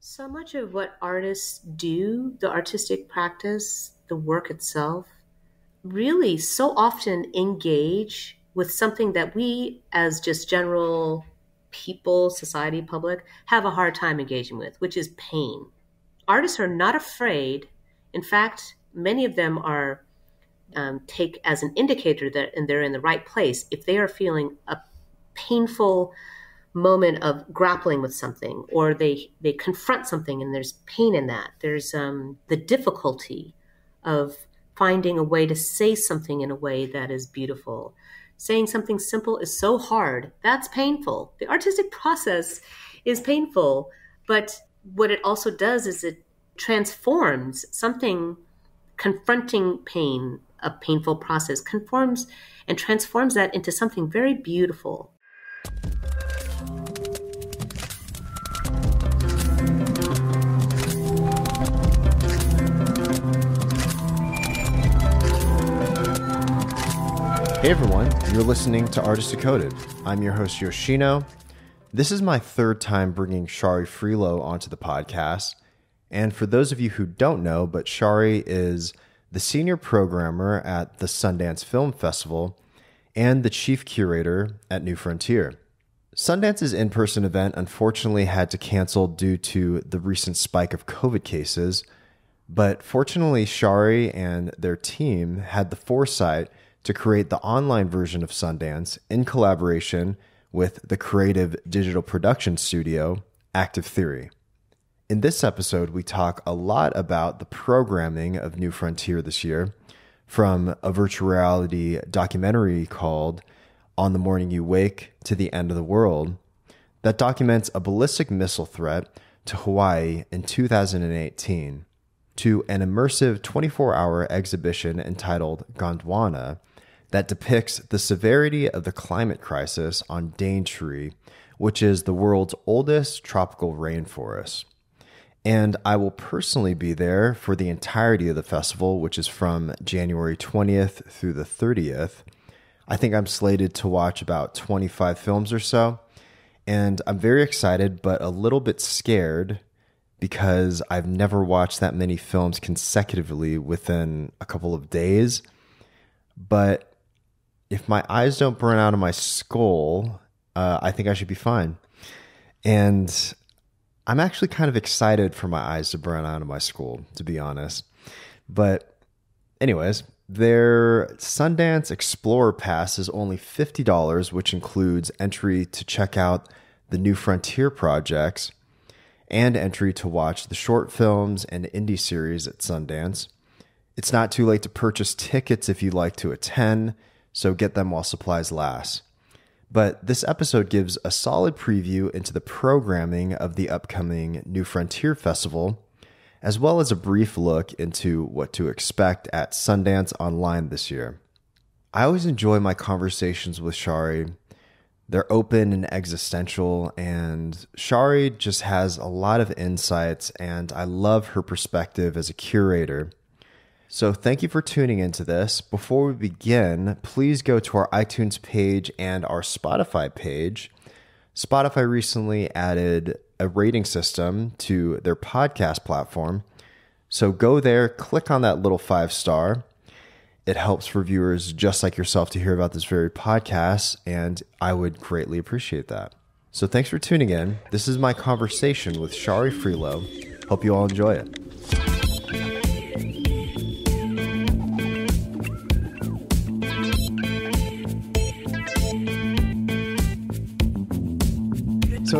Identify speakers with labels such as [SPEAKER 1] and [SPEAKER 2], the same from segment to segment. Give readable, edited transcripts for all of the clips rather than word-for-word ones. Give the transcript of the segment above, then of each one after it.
[SPEAKER 1] So much of what artists do, the artistic practice, the work itself, really so often engage with something that we, as just general people, society, public, have a hard time engaging with, which is pain. Artists are not afraid. In fact, many of them are take as an indicator that and they're in the right place if they are feeling a painful moment of grappling with something, or they confront something and there's pain in that. There's the difficulty of finding a way to say something in a way that is beautiful. Saying something simple is so hard. That's painful. The artistic process is painful, but what it also does is it transforms something. Confronting pain, a painful process, conforms and transforms that into something very beautiful.
[SPEAKER 2] Hey everyone, you're listening to Artist Decoded. I'm your host Yoshino. This is my third time bringing Shari Frilot onto the podcast. And for those of you who don't know, but Shari is the senior programmer at the Sundance Film Festival and the chief curator at New Frontier. Sundance's in-person event unfortunately had to cancel due to the recent spike of COVID cases, but fortunately Shari and their team had the foresight to create the online version of Sundance in collaboration with the creative digital production studio, Active Theory. In this episode, we talk a lot about the programming of New Frontier this year, from a virtual reality documentary called On the Morning You Wake to the End of the World, that documents a ballistic missile threat to Hawaii in 2018, to an immersive 24-hour exhibition entitled Gondwana, that depicts the severity of the climate crisis on Daintree, which is the world's oldest tropical rainforest. And I will personally be there for the entirety of the festival, which is from January 20th through the 30th. I think I'm slated to watch about 25 films or so, and I'm very excited, but a little bit scared because I've never watched that many films consecutively within a couple of days. But if my eyes don't burn out of my skull, I think I should be fine. And I'm actually kind of excited for my eyes to burn out of my skull, to be honest. But anyways, their Sundance Explorer Pass is only $50, which includes entry to check out the New Frontier projects and entry to watch the short films and indie series at Sundance. It's not too late to purchase tickets if you'd like to attend, so get them while supplies last. But this episode gives a solid preview into the programming of the upcoming New Frontier Festival, as well as a brief look into what to expect at Sundance Online this year. I always enjoy my conversations with Shari. They're open and existential, and Shari just has a lot of insights, and I love her perspective as a curator. So thank you for tuning into this. Before we begin, please go to our iTunes page and our Spotify page. Spotify recently added a rating system to their podcast platform. So go there, click on that little 5-star. It helps reviewers just like yourself to hear about this very podcast, and I would greatly appreciate that. So thanks for tuning in. This is my conversation with Shari Frilot. Hope you all enjoy it.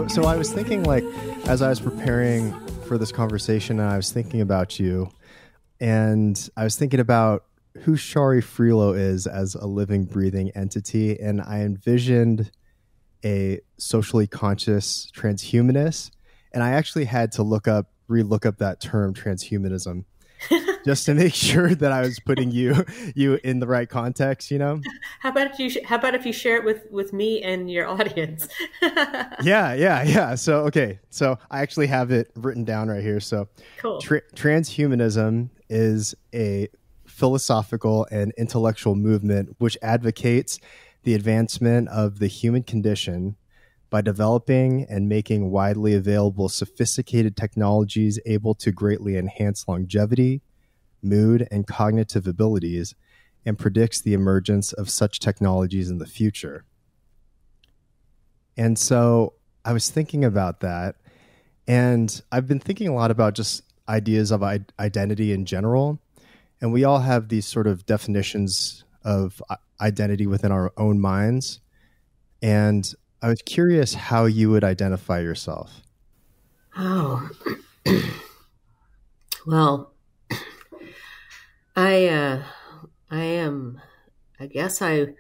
[SPEAKER 2] So I was thinking, like, as I was preparing for this conversation, I was thinking about you, and I was thinking about who Shari Frilot is as a living, breathing entity, and I envisioned a socially conscious transhumanist, and I actually had to re-look up that term, transhumanism, just to make sure that I was putting you in the right context, you know?
[SPEAKER 1] How about if you share it with me and your audience?
[SPEAKER 2] Yeah. So I actually have it written down right here. So
[SPEAKER 1] cool.
[SPEAKER 2] Transhumanism is a philosophical and intellectual movement which advocates the advancement of the human condition by developing and making widely available sophisticated technologies able to greatly enhance longevity, mood, and cognitive abilities, and predicts the emergence of such technologies in the future. And so I was thinking about that, and I've been thinking a lot about just ideas of identity in general. And we all have these sort of definitions of identity within our own minds. And I was curious how you would identify yourself.
[SPEAKER 1] Oh, well, I am, I guess I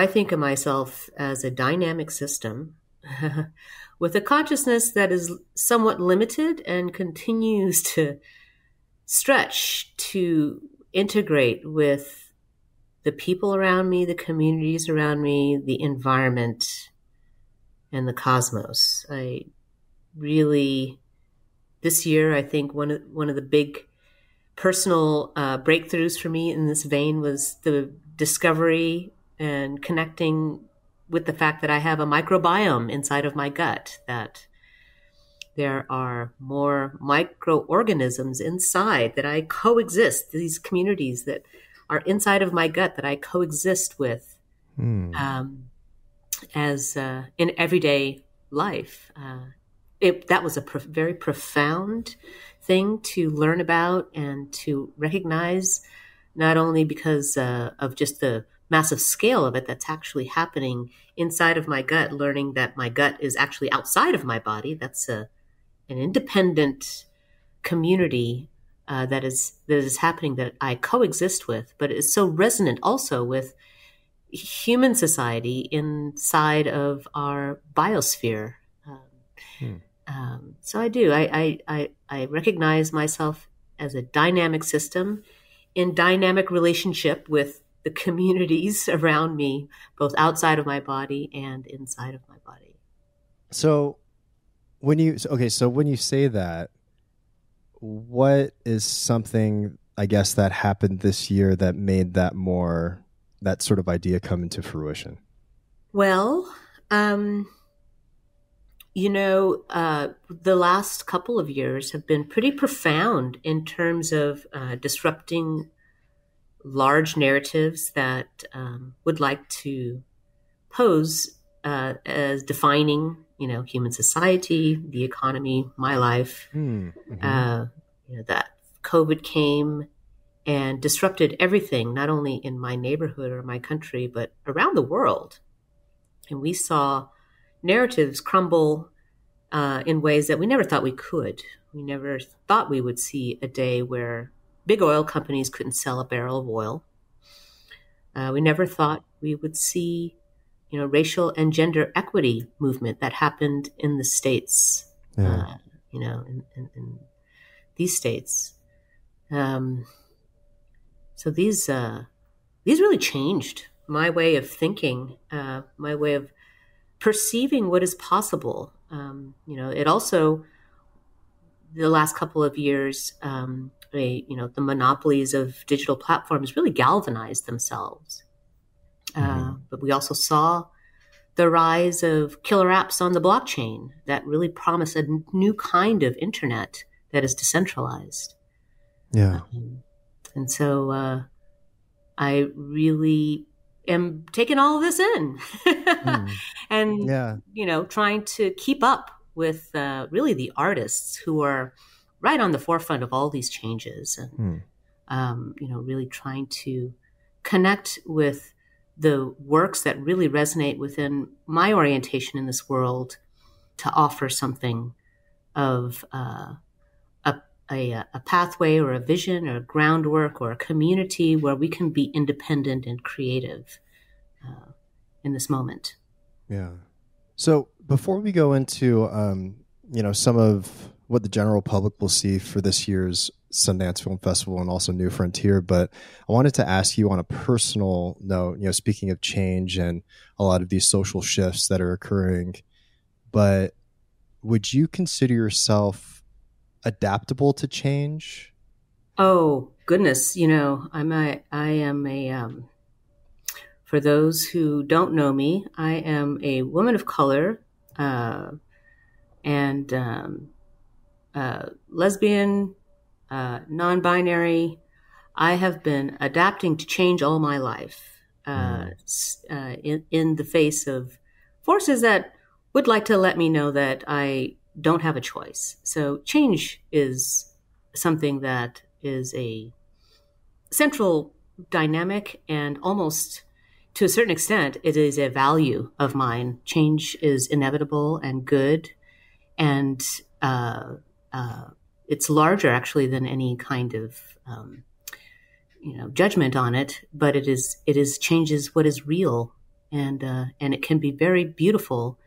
[SPEAKER 1] think of myself as a dynamic system with a consciousness that is somewhat limited and continues to stretch to integrate with the people around me, the communities around me, the environment, and the cosmos. I really, this year, I think one of the big personal breakthroughs for me in this vein was the discovery and connecting with the fact that I have a microbiome inside of my gut, that there are more microorganisms inside that I coexist, these communities that are inside of my gut that I coexist with as in everyday life. That was a very profound thing to learn about and to recognize, not only because of just the massive scale of it that's actually happening inside of my gut, learning that my gut is actually outside of my body. That's an independent community that is happening that I coexist with, but it's so resonant also with human society inside of our biosphere. So I do. I recognize myself as a dynamic system in dynamic relationship with the communities around me, both outside of my body and inside of my body.
[SPEAKER 2] So when you say that, what is something, I guess, that happened this year that made that sort of idea come into fruition?
[SPEAKER 1] Well, the last couple of years have been pretty profound in terms of disrupting large narratives that would like to pose as defining, human society, the economy, my life. That COVID came and disrupted everything, not only in my neighborhood or my country, but around the world. And we saw narratives crumble in ways that we never thought we could. We never thought we would see a day where big oil companies couldn't sell a barrel of oil. We never thought we would see, racial and gender equity movement that happened in the States, in these states. So these really changed my way of thinking, my way of perceiving what is possible. It also, the last couple of years, the monopolies of digital platforms really galvanized themselves. But we also saw the rise of killer apps on the blockchain that really promise a new kind of internet that is decentralized.
[SPEAKER 2] Yeah.
[SPEAKER 1] And so I really am taking all of this in and, trying to keep up with really the artists who are right on the forefront of all these changes and, really trying to connect with the works that really resonate within my orientation in this world to offer something of a pathway or a vision or a groundwork or a community where we can be independent and creative in this moment.
[SPEAKER 2] Yeah. So before we go into, some of what the general public will see for this year's Sundance Film Festival and also New Frontier, but I wanted to ask you on a personal note, speaking of change and a lot of these social shifts that are occurring, but would you consider yourself adaptable to change?
[SPEAKER 1] Oh, goodness. I am for those who don't know me, I am a woman of color and lesbian, non-binary. I have been adapting to change all my life in the face of forces that would like to let me know that I don't have a choice. So change is something that is a central dynamic, and almost to a certain extent, it is a value of mine. Change is inevitable and good, and it's larger actually than any kind of judgment on it. But it is changes what is real, and it can be very beautiful,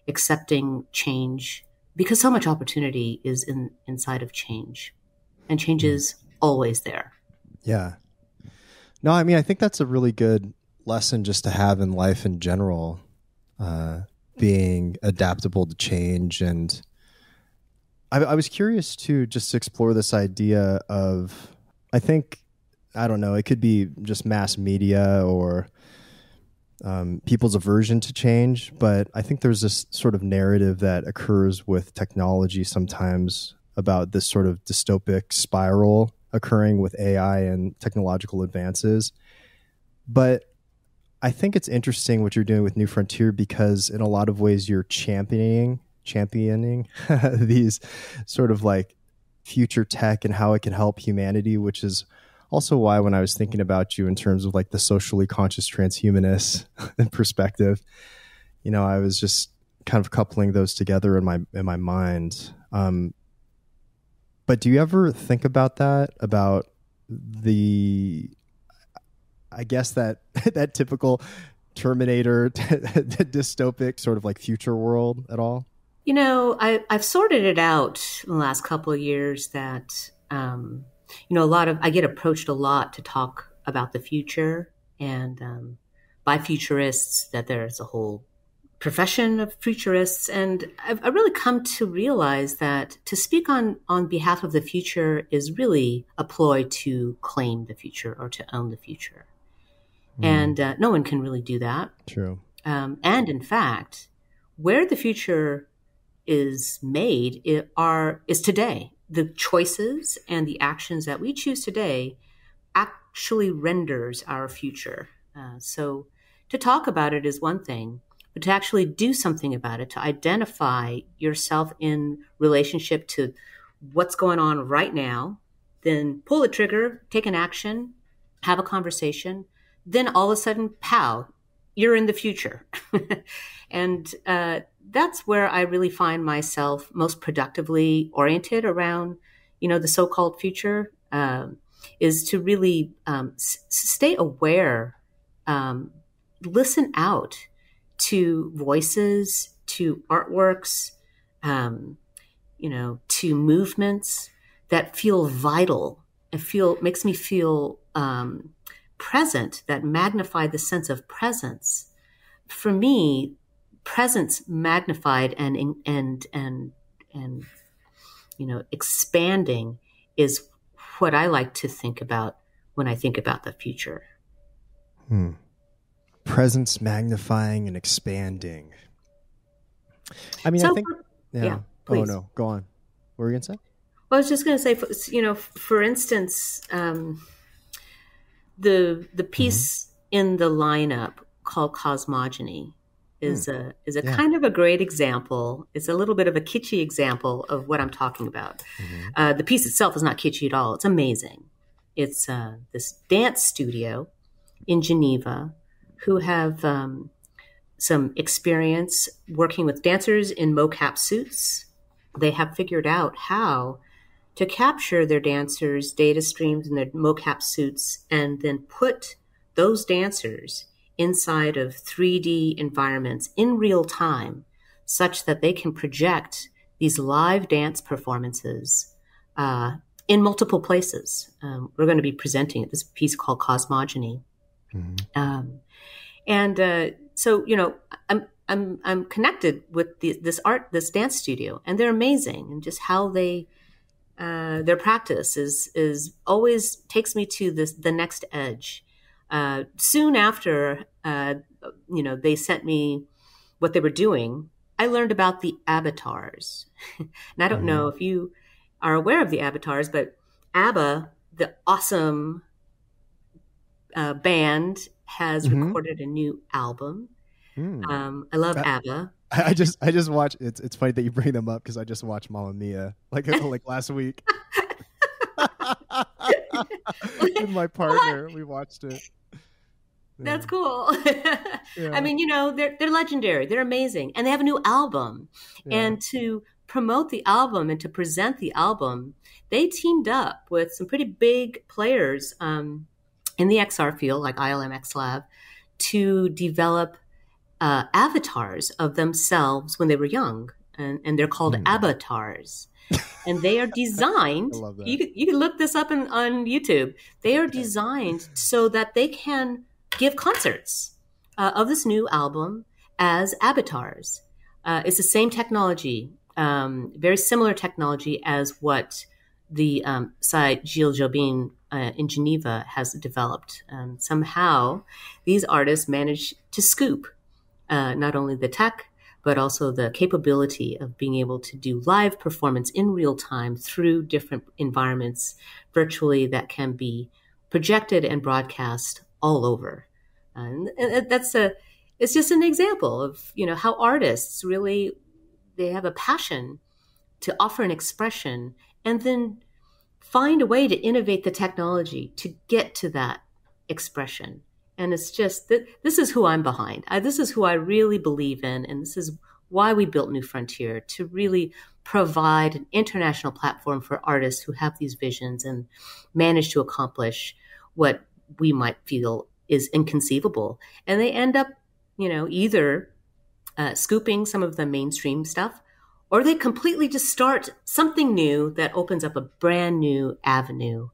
[SPEAKER 1] accepting change, because so much opportunity is inside of change, and change is always there.
[SPEAKER 2] Yeah. No, I mean, I think that's a really good lesson just to have in life in general, being adaptable to change. And I was curious to just explore this idea of, I think, I don't know, it could be just mass media or people's aversion to change, but I think there's this sort of narrative that occurs with technology sometimes about this sort of dystopic spiral occurring with AI and technological advances. But I think it's interesting what you're doing with New Frontier, because in a lot of ways you're championing these sort of like future tech and how it can help humanity, which is also why when I was thinking about you in terms of like the socially conscious transhumanist perspective, I was just kind of coupling those together in my mind. But do you ever think about that, about I guess that typical Terminator dystopic sort of like future world at all?
[SPEAKER 1] I've sorted it out in the last couple of years that, I get approached a lot to talk about the future, and by futurists, that there's a whole profession of futurists. And I've really come to realize that to speak on behalf of the future is really a ploy to claim the future or to own the future. And no one can really do that.
[SPEAKER 2] True.
[SPEAKER 1] And in fact, where the future is made is today. The choices and the actions that we choose today actually renders our future. So to talk about it is one thing, but to actually do something about it, to identify yourself in relationship to what's going on right now, then pull the trigger, take an action, have a conversation, then all of a sudden, pow, you're in the future. And that's where I really find myself most productively oriented around, the so-called future, is to really stay aware, listen out to voices, to artworks, to movements that feel vital and makes me feel present, that magnify the sense of presence. For me, presence magnified and expanding is what I like to think about when I think about the future.
[SPEAKER 2] Presence magnifying and expanding. I mean, I think, yeah. Oh no, go on. What were you gonna say?
[SPEAKER 1] Well, I was just gonna say, for instance, the piece in the lineup called Cosmogony is a kind of a great example. It's a little bit of a kitschy example of what I'm talking about. The piece itself is not kitschy at all. It's amazing. It's this dance studio in Geneva who have some experience working with dancers in mocap suits. They have figured out how to capture their dancers' data streams in their mocap suits and then put those dancers inside of 3D environments in real time, such that they can project these live dance performances in multiple places. We're going to be presenting this piece called Cosmogony. So I'm connected with this dance studio, and they're amazing, and just how their practice is always takes me to the next edge. Soon after, they sent me what they were doing. I learned about the avatars. And I don't know if you are aware of the avatars, but ABBA, the awesome band, has recorded a new album. I love ABBA.
[SPEAKER 2] I just watched. It's funny that you bring them up because I just watched Mamma Mia like last week with my partner. We watched it. Yeah.
[SPEAKER 1] That's cool.
[SPEAKER 2] Yeah.
[SPEAKER 1] I mean, they're legendary. They're amazing, and they have a new album.
[SPEAKER 2] Yeah.
[SPEAKER 1] And to promote the album and to present the album, they teamed up with some pretty big players in the XR field, like ILM Lab, to develop avatars of themselves when they were young, and they're called avatars. And they are designed.
[SPEAKER 2] I love that.
[SPEAKER 1] You can look this up on YouTube. They are designed so that they can give concerts of this new album as avatars. It's the same technology, very similar technology as what the site Gilles Jobin in Geneva has developed. Somehow, these artists managed to scoop not only the tech, but also the capability of being able to do live performance in real time through different environments virtually that can be projected and broadcast all over. And it's just an example of, how artists really, they have a passion to offer an expression and then find a way to innovate the technology to get to that expression. And it's just that this is who I'm behind. This is who I really believe in. And this is why we built New Frontier, to really provide an international platform for artists who have these visions and manage to accomplish what we might feel is inconceivable. And they end up, either scooping some of the mainstream stuff, or they completely just start something new that opens up a brand new avenue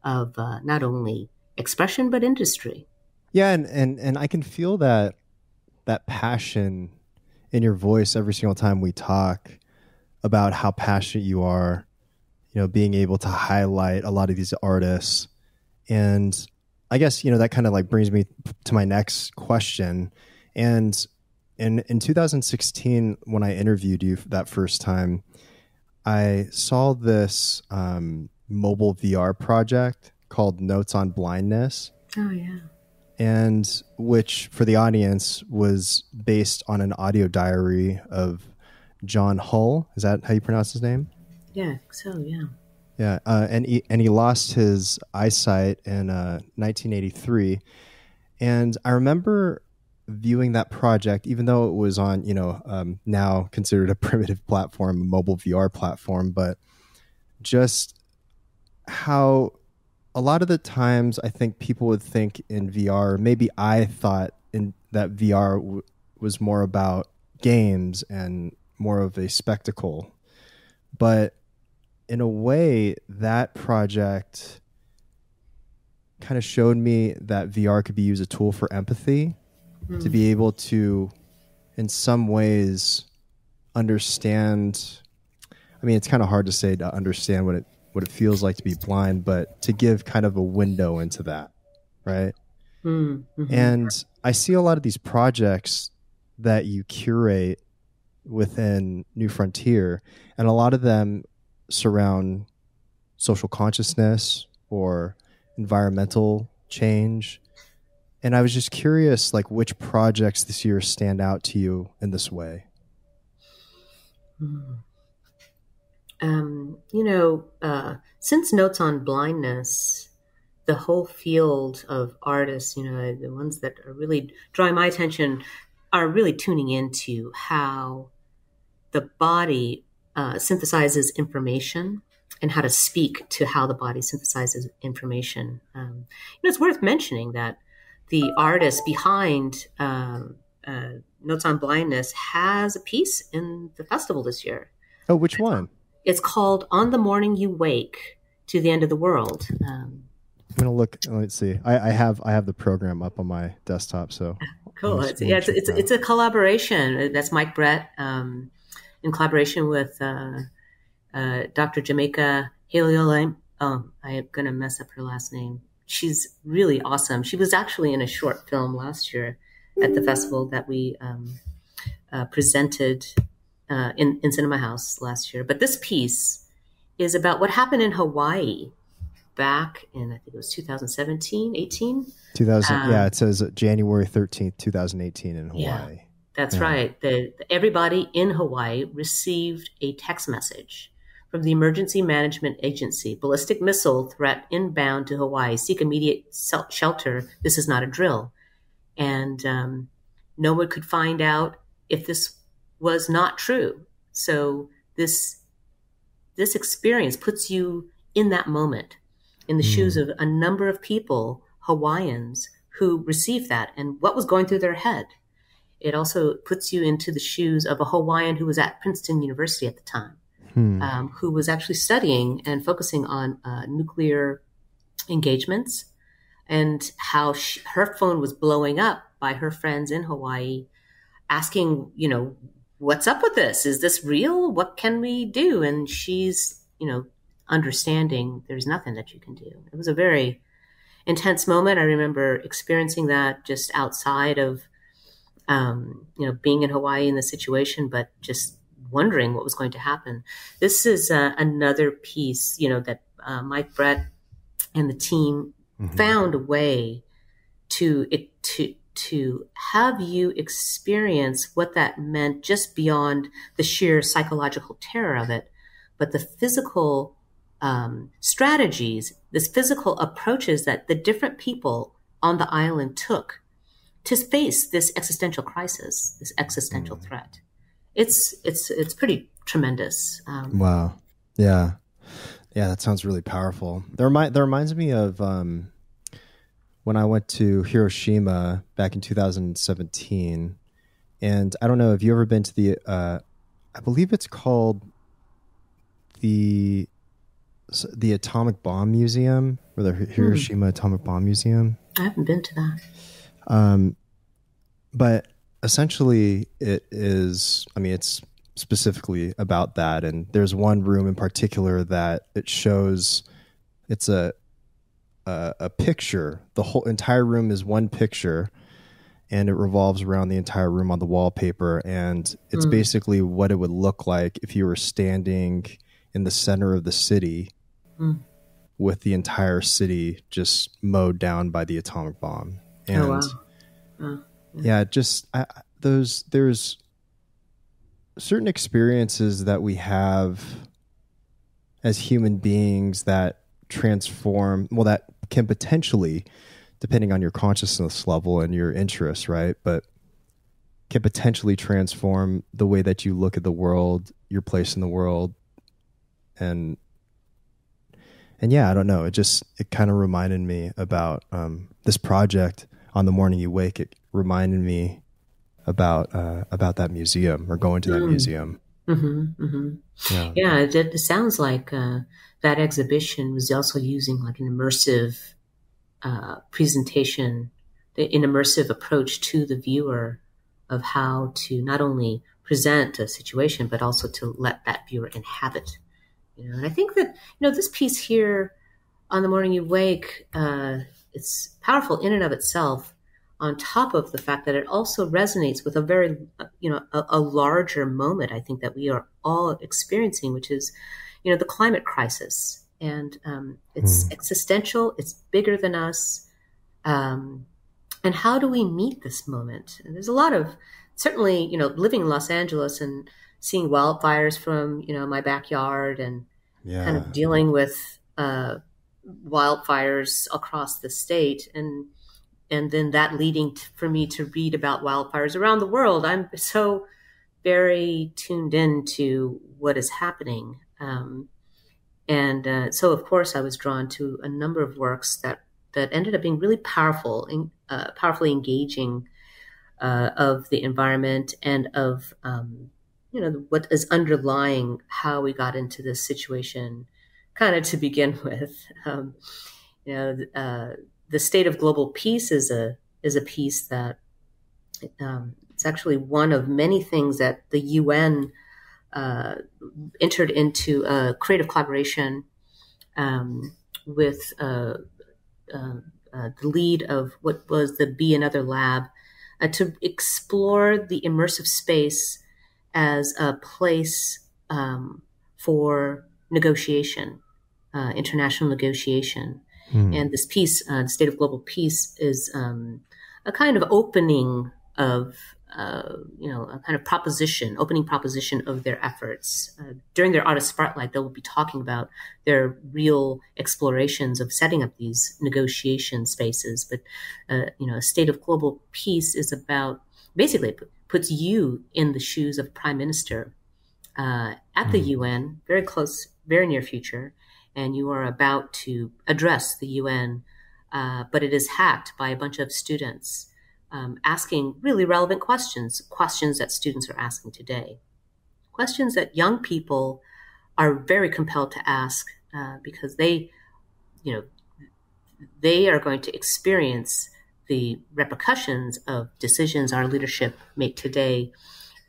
[SPEAKER 1] of not only expression, but industry.
[SPEAKER 2] Yeah, and I can feel that passion in your voice every single time we talk about how passionate you are, being able to highlight a lot of these artists. And I guess, that kind of like brings me to my next question. And in 2016, when I interviewed you that first time, I saw this mobile VR project called Notes on Blindness.
[SPEAKER 1] Oh, yeah.
[SPEAKER 2] And which, for the audience, was based on an audio diary of John Hull. Is that how you pronounce his name?
[SPEAKER 1] Yeah, so yeah.
[SPEAKER 2] Yeah, and he lost his eyesight in 1983. And I remember viewing that project, even though it was on, now considered a primitive platform, a mobile VR platform, but just how a lot of the times I think people would think in VR, maybe I thought in that VR was more about games and more of a spectacle. But in a way, that project kind of showed me that VR could be used as a tool for empathy, to be able to, in some ways, understand. I mean, it's kind of hard to say to understand what it feels like to be blind, but to give kind of a window into that, right? Mm-hmm. And I see a lot of these projects that you curate within New Frontier, and a lot of them surround social consciousness or environmental change. And I was just curious, like, which projects this year stand out to you in this way?
[SPEAKER 1] Since Notes on Blindness, the whole field of artists, the ones that are really drawing my attention are really tuning into how the body synthesizes information and how to speak to how the body synthesizes information. It's worth mentioning that the artist behind Notes on Blindness has a piece in the festival this year.
[SPEAKER 2] Oh, which one?
[SPEAKER 1] It's called On the Morning You Wake to the End of the World.
[SPEAKER 2] I'm gonna look. Let's see. I have the program up on my desktop. So
[SPEAKER 1] cool. It's a collaboration. That's Mike Brett in collaboration with Dr. Jamaica Haley. Oh, I am gonna mess up her last name. She's really awesome. She was actually in a short film last year at the festival that we presented in Cinema House last year. But this piece is about what happened in Hawaii back in, I think it was 2017, 18.
[SPEAKER 2] 2000, yeah, it says January 13th, 2018 in Hawaii.
[SPEAKER 1] Yeah, that's right. Everybody in Hawaii received a text message from the Emergency Management Agency. Ballistic missile threat inbound to Hawaii. Seek immediate shelter. This is not a drill. And no one could find out if this was not true. So this experience puts you in that moment, in the shoes of a number of people, Hawaiians, who received that and what was going through their head. It also puts you into the shoes of a Hawaiian who was at Princeton University at the time, who was actually studying and focusing on nuclear engagements, and how her phone was blowing up by her friends in Hawaii asking, what's up with this? Is this real? What can we do? And she's, understanding there's nothing that you can do. It was a very intense moment. I remember experiencing that just outside of, being in Hawaii in the situation, but just wondering what was going to happen. This is another piece, that Mike Brett and the team found a way to have you experience what that meant, just beyond the sheer psychological terror of it, but the physical strategies, this physical approaches that the different people on the island took to face this existential crisis, this existential threat. It's pretty tremendous.
[SPEAKER 2] Wow. Yeah. Yeah, that sounds really powerful. That reminds me of when I went to Hiroshima back in 2017. And I don't know, have you ever been to the, I believe it's called the Atomic Bomb Museum, or the Hiroshima Atomic Bomb Museum?
[SPEAKER 1] I haven't been to that.
[SPEAKER 2] But essentially it's specifically about that. And there's one room in particular that it shows, it's a picture. The whole entire room is one picture, and it revolves around the entire room on the wallpaper. And it's basically what it would look like if you were standing in the center of the city with the entire city just mowed down by the atomic bomb. And there's certain experiences that we have as human beings that transform, that can potentially, depending on your consciousness level and your interests, right? But can potentially transform the way that you look at the world, your place in the world. And yeah, I don't know. It kind of reminded me about this project On the Morning You Wake. It reminded me about that museum, or going to that museum.
[SPEAKER 1] Yeah, it sounds like that exhibition was also using like an immersive presentation, an immersive approach to the viewer of how to not only present a situation, but also to let that viewer inhabit. And I think that, this piece here, On the Morning You Wake, it's powerful in and of itself, on top of the fact that it also resonates with a very, a larger moment, I think, that we are all experiencing, which is, the climate crisis. And it's existential, it's bigger than us. And how do we meet this moment? And there's a lot of, certainly, living in Los Angeles and seeing wildfires from, my backyard, and kind of dealing with wildfires across the state, and then that leading for me to read about wildfires around the world. I'm so very tuned in to what is happening. So of course I was drawn to a number of works that ended up being really powerful and powerfully engaging of the environment, and of, what is underlying how we got into this situation, kind of to begin with. The state of global peace is a piece that it's actually one of many things that the UN entered into a creative collaboration with the lead of what was the Be Another Lab, to explore the immersive space as a place for negotiation, international negotiation. And this piece, the State of Global Peace, is a kind of opening of, a kind of opening proposition of their efforts. During their Artist Spotlight, they will be talking about their real explorations of setting up these negotiation spaces. But, a State of Global Peace is about, basically, puts you in the shoes of Prime Minister at the UN, very close, very near future, and you are about to address the UN, but it is hacked by a bunch of students asking really relevant questions that students are asking today, questions that young people are very compelled to ask because they are going to experience the repercussions of decisions our leadership make today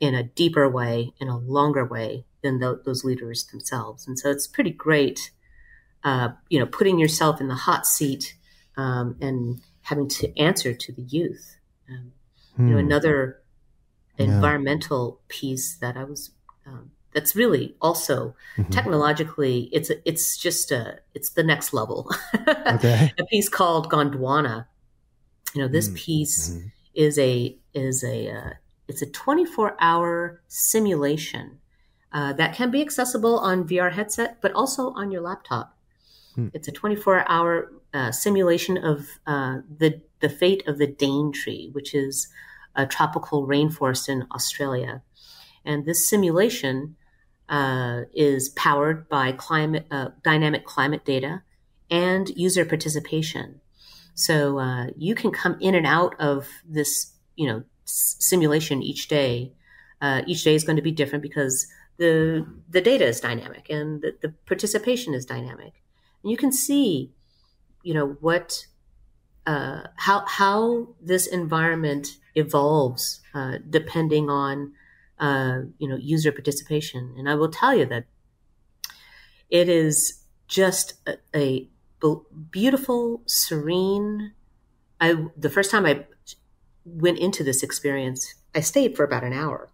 [SPEAKER 1] in a deeper way, in a longer way than those leaders themselves. And so it's pretty great, putting yourself in the hot seat and having to answer to the youth. Another environmental piece that I was, that's really also technologically, it's the next level. Okay. A piece called Gondwana. This piece is it's a 24-hour simulation that can be accessible on VR headset, but also on your laptop. It's a 24-hour simulation of the fate of the Dane tree, which is a tropical rainforest in Australia. And this simulation is powered by dynamic climate data and user participation. So you can come in and out of this, simulation each day. Each day is going to be different because the data is dynamic and the participation is dynamic. And you can see, what how this environment evolves depending on user participation. And I will tell you that it is just a beautiful, serene. The first time I went into this experience, I stayed for about an hour.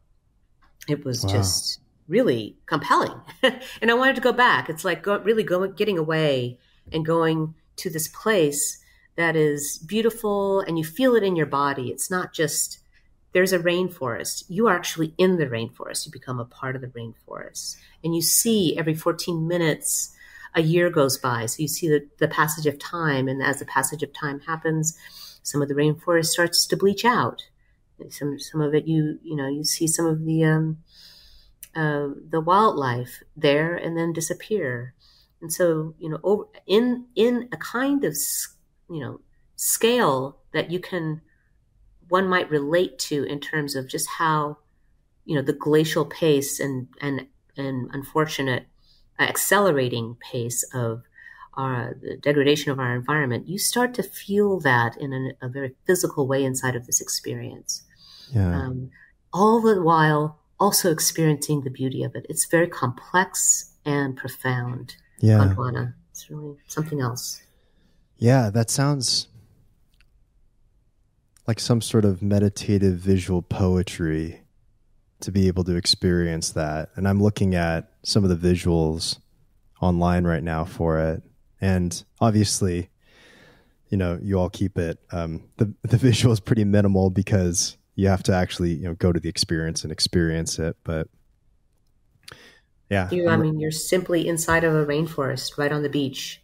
[SPEAKER 1] It was just really compelling. And I wanted to go back. It's like getting away and going to this place that is beautiful and you feel it in your body. It's not just, there's a rainforest. You are actually in the rainforest. You become a part of the rainforest. And you see every 14 minutes, a year goes by. So you see the passage of time. And as the passage of time happens, some of the rainforest starts to bleach out. Some of it, you see some of the wildlife there and then disappear. And so, in a kind of, scale that one might relate to in terms of just how, the glacial pace and unfortunate accelerating pace of the degradation of our environment, you start to feel that in a very physical way inside of this experience. Yeah. All the while also experiencing the beauty of it. It's very complex and profound. Yeah. Gondwana. It's really something else.
[SPEAKER 2] Yeah, that sounds like some sort of meditative visual poetry to be able to experience that. And I'm looking at some of the visuals online right now for it. And obviously, you all keep it, the visual is pretty minimal because you have to actually, go to the experience and experience it. But yeah.
[SPEAKER 1] You're simply inside of a rainforest right on the beach.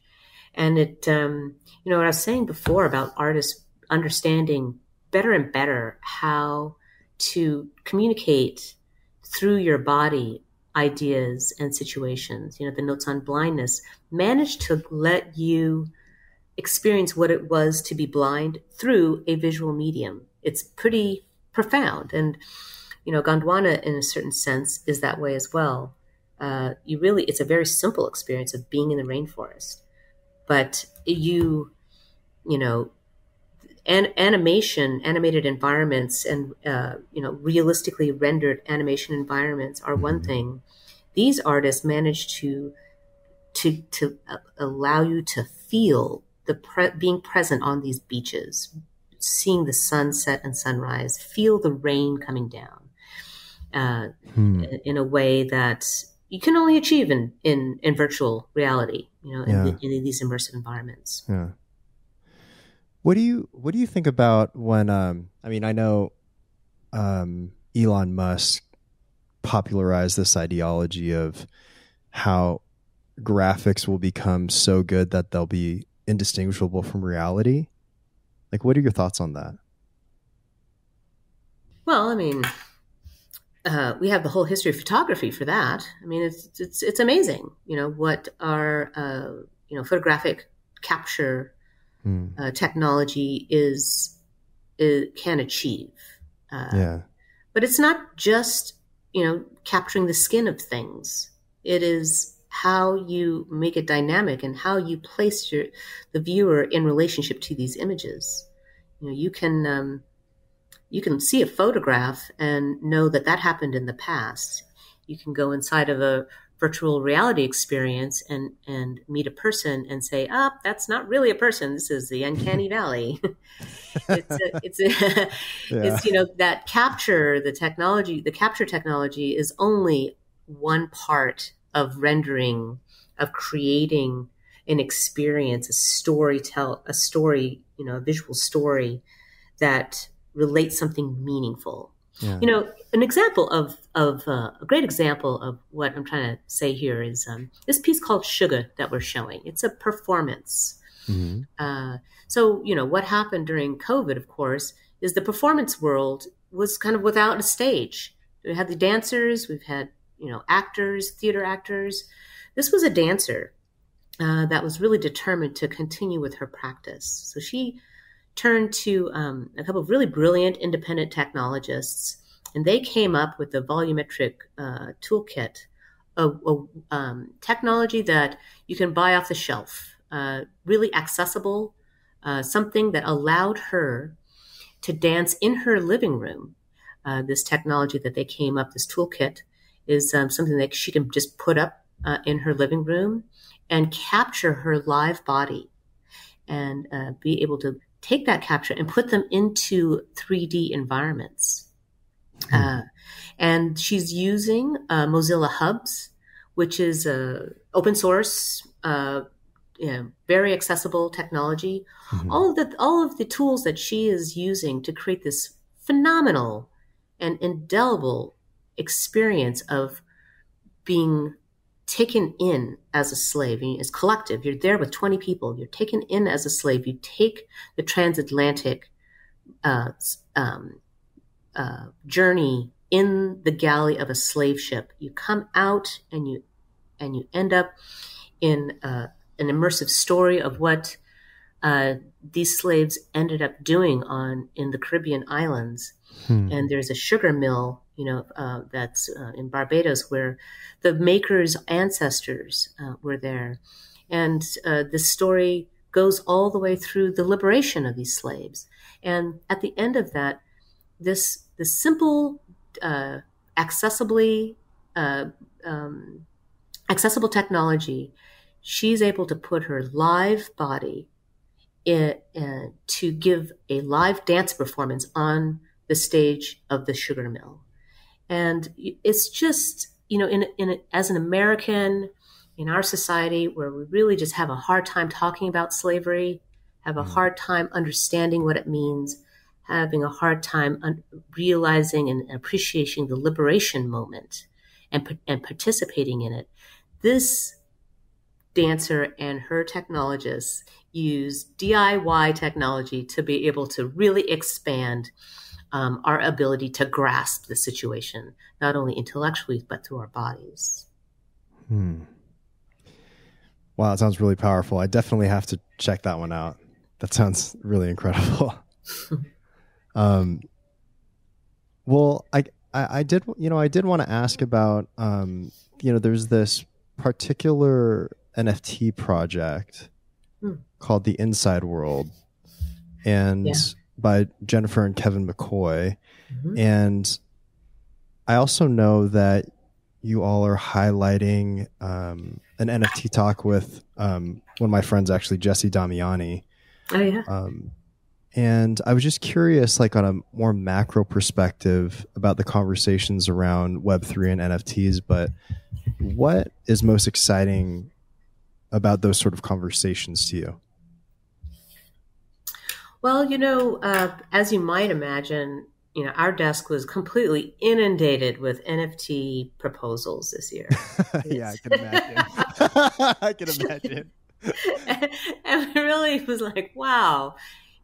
[SPEAKER 1] And it, what I was saying before about artists understanding better and better how to communicate through your body ideas and situations. The notes on blindness managed to let you experience what it was to be blind through a visual medium. It's pretty profound. And, Gondwana, in a certain sense, is that way as well. It's a very simple experience of being in the rainforest. But animated environments and, realistically rendered animation environments are one thing. These artists manage to allow you to feel being present on these beaches. seeing the sunset and sunrise, feel the rain coming down in a way that you can only achieve in virtual reality, in these immersive environments.
[SPEAKER 2] Yeah. What do you think about when I know Elon Musk popularized this ideology of how graphics will become so good that they'll be indistinguishable from reality? Like, what are your thoughts on that?
[SPEAKER 1] Well, I mean, we have the whole history of photography for that. I mean, it's amazing, what our photographic capture technology can achieve. But it's not just capturing the skin of things. It is how you make it dynamic and how you place the viewer in relationship to these images. You can see a photograph and know that happened in the past. You can go inside of a virtual reality experience and meet a person and say, that's not really a person. This is the uncanny valley. It's that capture, the capture technology is only one part of rendering, of creating an experience, a visual story that relates something meaningful. Yeah. An example of a great example of what I'm trying to say here is this piece called Sugar that we're showing. It's a performance. Mm-hmm. So what happened during COVID, of course, is the performance world was kind of without a stage. We had the dancers, we've had actors, theater actors. This was a dancer that was really determined to continue with her practice. So she turned to a couple of really brilliant independent technologists, and they came up with a volumetric toolkit, a technology that you can buy off the shelf, really accessible, something that allowed her to dance in her living room. This technology that they came up, this toolkit, is something that she can just put up in her living room and capture her live body and be able to take that capture and put them into 3D environments. And she's using Mozilla Hubs, which is open source, very accessible technology. Mm-hmm. All of the tools that she is using to create this phenomenal and indelible experience of being taken in as a slave. As collective, you're there with 20 people. You're taken in as a slave. You take the transatlantic journey in the galley of a slave ship. You come out and you end up in an immersive story of what these slaves ended up doing in the Caribbean islands. And there's a sugar mill, that's in Barbados, where the makers' ancestors were there. And this story goes all the way through the liberation of these slaves. And at the end of that, this simple, accessible technology, she's able to put her live body to give a live dance performance on the stage of the sugar mill. And it's just, as an American in our society where we really just have a hard time talking about slavery, have a hard time understanding what it means, having a hard time realizing and appreciating the liberation moment and participating in it. This dancer and her technologists use DIY technology to be able to really expand our ability to grasp the situation, not only intellectually, but through our bodies.
[SPEAKER 2] Wow, that sounds really powerful. I definitely have to check that one out. That sounds really incredible. Well, I did want to ask about, there's this particular NFT project called The Inside World, and by Jennifer and Kevin Mccoy. Mm-hmm. And I also know that you all are highlighting an NFT talk with one of my friends, actually, Jesse Damiani.
[SPEAKER 1] Oh, yeah.
[SPEAKER 2] And I was just curious, like on a more macro perspective about the conversations around Web3 and NFTs, but what is most exciting about those sort of conversations to you?
[SPEAKER 1] Well, as you might imagine, our desk was completely inundated with NFT proposals this year.
[SPEAKER 2] Yeah, I can imagine. I can imagine.
[SPEAKER 1] And it really was like, wow,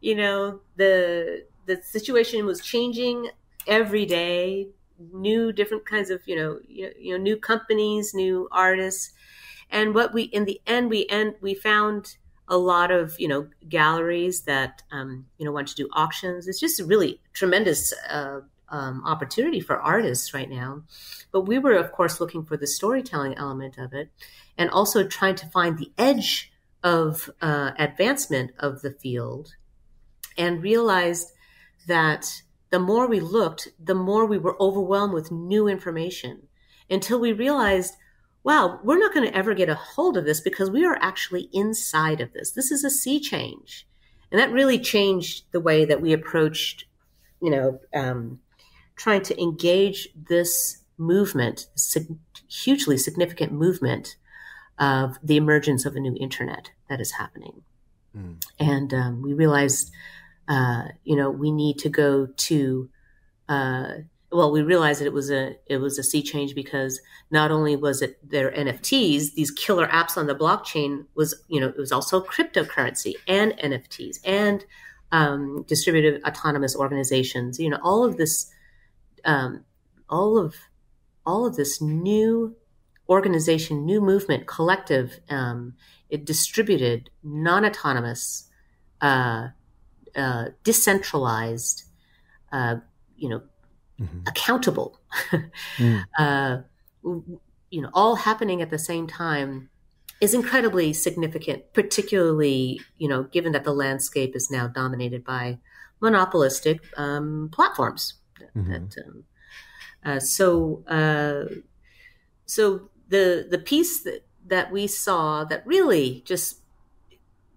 [SPEAKER 1] the situation was changing every day. New different kinds of new companies, new artists, and what we in the end we found a lot of galleries that want to do auctions. It's just a really tremendous opportunity for artists right now. But we were, of course, looking for the storytelling element of it, and also trying to find the edge of advancement of the field, and realized that the more we looked, the more we were overwhelmed with new information, until we realized, wow, we're not going to ever get a hold of this because we are actually inside of this. This is a sea change. And that really changed the way that we approached, trying to engage this movement, hugely significant movement of the emergence of a new internet that is happening. And we realized, we need to go to, we realized that it was a sea change because not only was it their NFTs, these killer apps on the blockchain, it was also cryptocurrency and NFTs and distributed autonomous organizations. All of this, all of this new organization, new movement, collective, it distributed, non-autonomous, decentralized, accountable, all happening at the same time is incredibly significant, particularly, given that the landscape is now dominated by monopolistic platforms. So the piece that we saw that really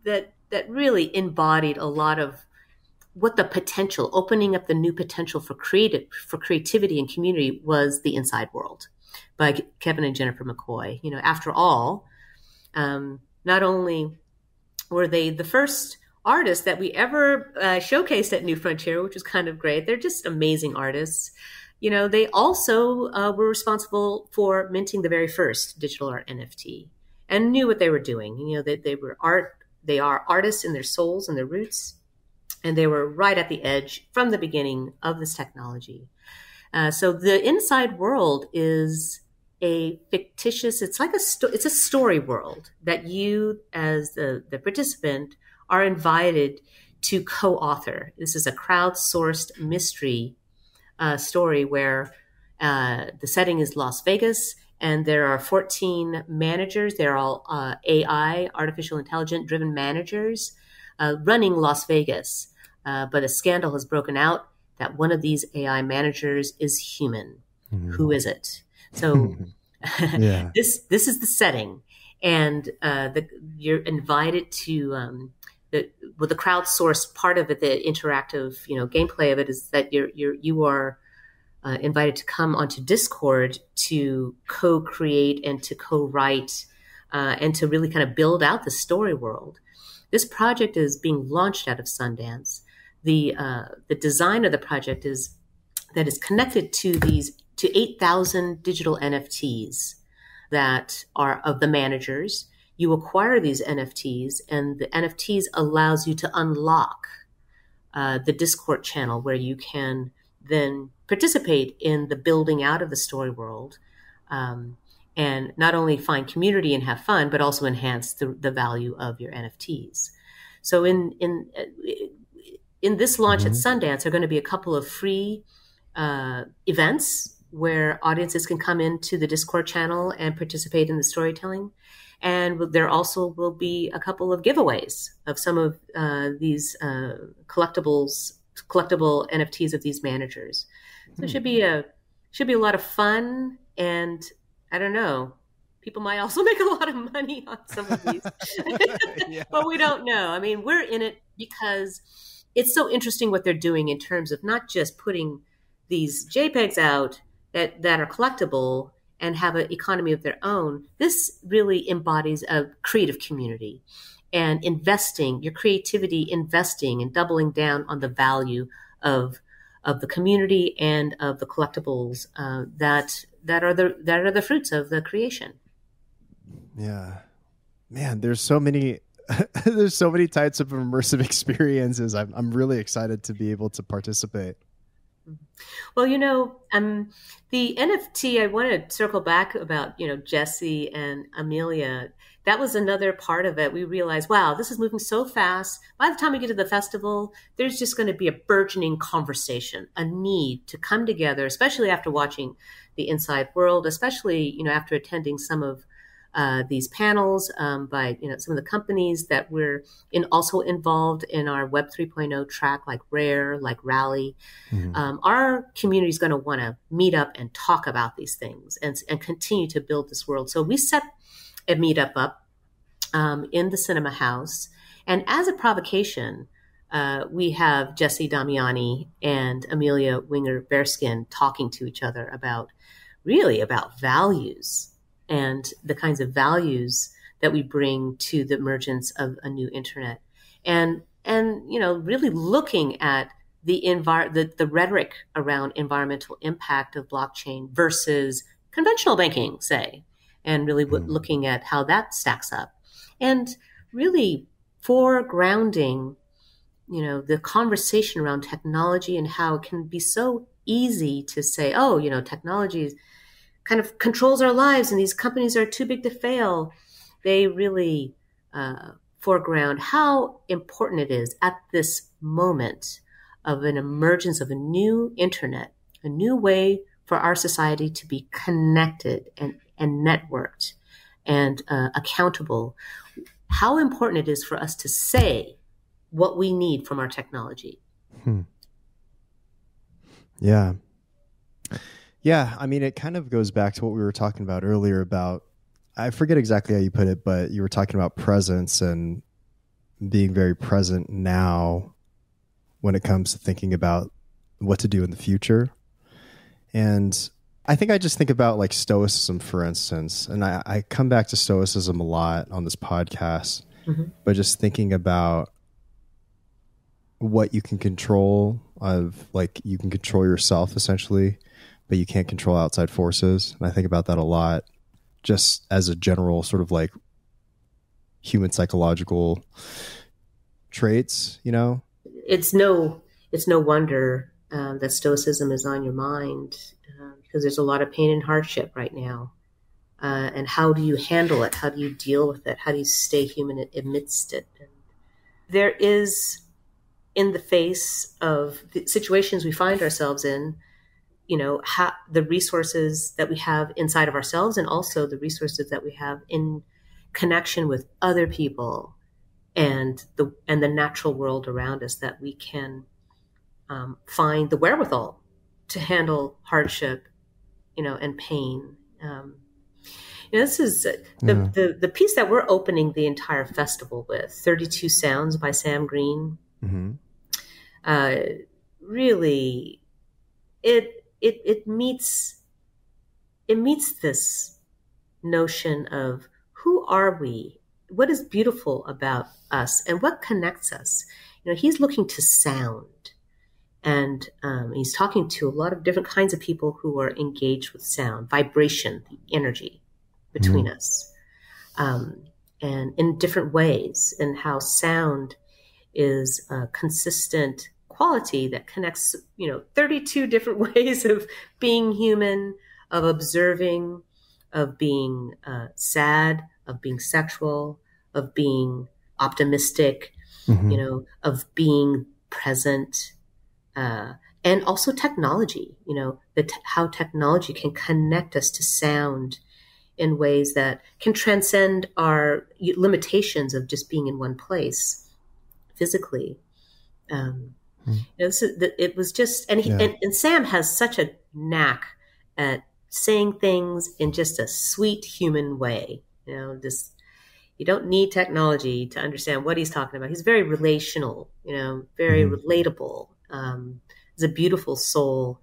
[SPEAKER 1] that really embodied a lot of what the potential, opening up the new potential for creativity and community, was The Inside World by Kevin and Jennifer Mccoy. After all, not only were they the first artists that we ever showcased at New Frontier, which was kind of great. They're just amazing artists. They also were responsible for minting the very first digital art NFT and knew what they were doing. They are artists in their souls and their roots. And they were right at the edge from the beginning of this technology. So The Inside World is a fictitious, it's a story world that you, as the participant, are invited to co-author. This is a crowdsourced mystery story where the setting is Las Vegas, and there are 14 managers. They're all AI, artificial intelligence driven managers running Las Vegas. But a scandal has broken out that one of these AI managers is human. Who is it? So this is the setting, and you're invited to the crowdsourced part of it. The interactive gameplay of it is that you are invited to come onto Discord to co-create and to co-write and to really kind of build out the story world. This project is being launched out of Sundance. The design of the project is connected to 8,000 digital NFTs that are of the managers. You acquire these NFTs, and the NFTs allows you to unlock the Discord channel where you can then participate in the building out of the story world, and not only find community and have fun, but also enhance the value of your NFTs. So in this launch at Sundance, there are going to be a couple of free events where audiences can come into the Discord channel and participate in the storytelling. And there also will be a couple of giveaways of some of these collectible NFTs of these managers. So it should be a lot of fun, and I don't know, people might also make a lot of money on some of these, but we don't know. I mean, we're in it because it's so interesting what they're doing in terms of not just putting these JPEGs out that are collectible and have an economy of their own. This really embodies a creative community and investing your creativity, investing and doubling down on the value of the community and of the collectibles that are the fruits of the creation.
[SPEAKER 2] Yeah, man, there's so many there's so many types of immersive experiences. I'm really excited to be able to participate.
[SPEAKER 1] Well, the NFT, I want to circle back about, Jesse and Amelia. That was another part of it. We realized, wow, this is moving so fast. By the time we get to the festival, there's just going to be a burgeoning conversation, a need to come together, especially after watching The Inside World, especially, after attending some of these panels by some of the companies that we're also involved in our Web 3.0 track, like Rare, like Rally. Mm-hmm. Our community is going to want to meet up and talk about these things and continue to build this world. So we set a meetup up in the Cinema House, and as a provocation, we have Jesse Damiani and Amelia Winger-Bearskin talking to each other about values and the kinds of values that we bring to the emergence of a new internet, and really looking at the rhetoric around environmental impact of blockchain versus conventional banking, say, and really looking at how that stacks up, and really foregrounding the conversation around technology and how it can be so easy to say, oh, technology kind of controls our lives and these companies are too big to fail. They really foreground how important it is at this moment of an emergence of a new internet, a new way for our society to be connected and networked and accountable. How important it is for us to say what we need from our technology.
[SPEAKER 2] Yeah. Yeah, I mean, it kind of goes back to what we were talking about earlier about, I forget exactly how you put it, but you were talking about presence and being very present now when it comes to thinking about what to do in the future. And I think I just think about like Stoicism, for instance, and I come back to Stoicism a lot on this podcast, but just thinking about what you can control you can control yourself essentially, but you can't control outside forces. And I think about that a lot just as a general sort of like human psychological traits,
[SPEAKER 1] It's no wonder that Stoicism is on your mind because there's a lot of pain and hardship right now. And how do you handle it? How do you deal with it? How do you stay human amidst it? And there is, in the face of the situations we find ourselves in, the resources that we have inside of ourselves and also the resources that we have in connection with other people and the natural world around us, that we can find the wherewithal to handle hardship, and pain. This is the piece that we're opening the entire festival with, 32 Sounds by Sam Green. Really, it meets this notion of who are we, what is beautiful about us, and what connects us. He's looking to sound, and he's talking to a lot of different kinds of people who are engaged with sound, vibration, the energy between us, and in different ways, and how sound is a consistent quality that connects, 32 different ways of being human, of observing, of being sad, of being sexual, of being optimistic, of being present, and also technology, how technology can connect us to sound in ways that can transcend our limitations of just being in one place physically. It was just, and Sam has such a knack at saying things in just a sweet human way. You don't need technology to understand what he's talking about. He's very relational, very relatable. He's a beautiful soul.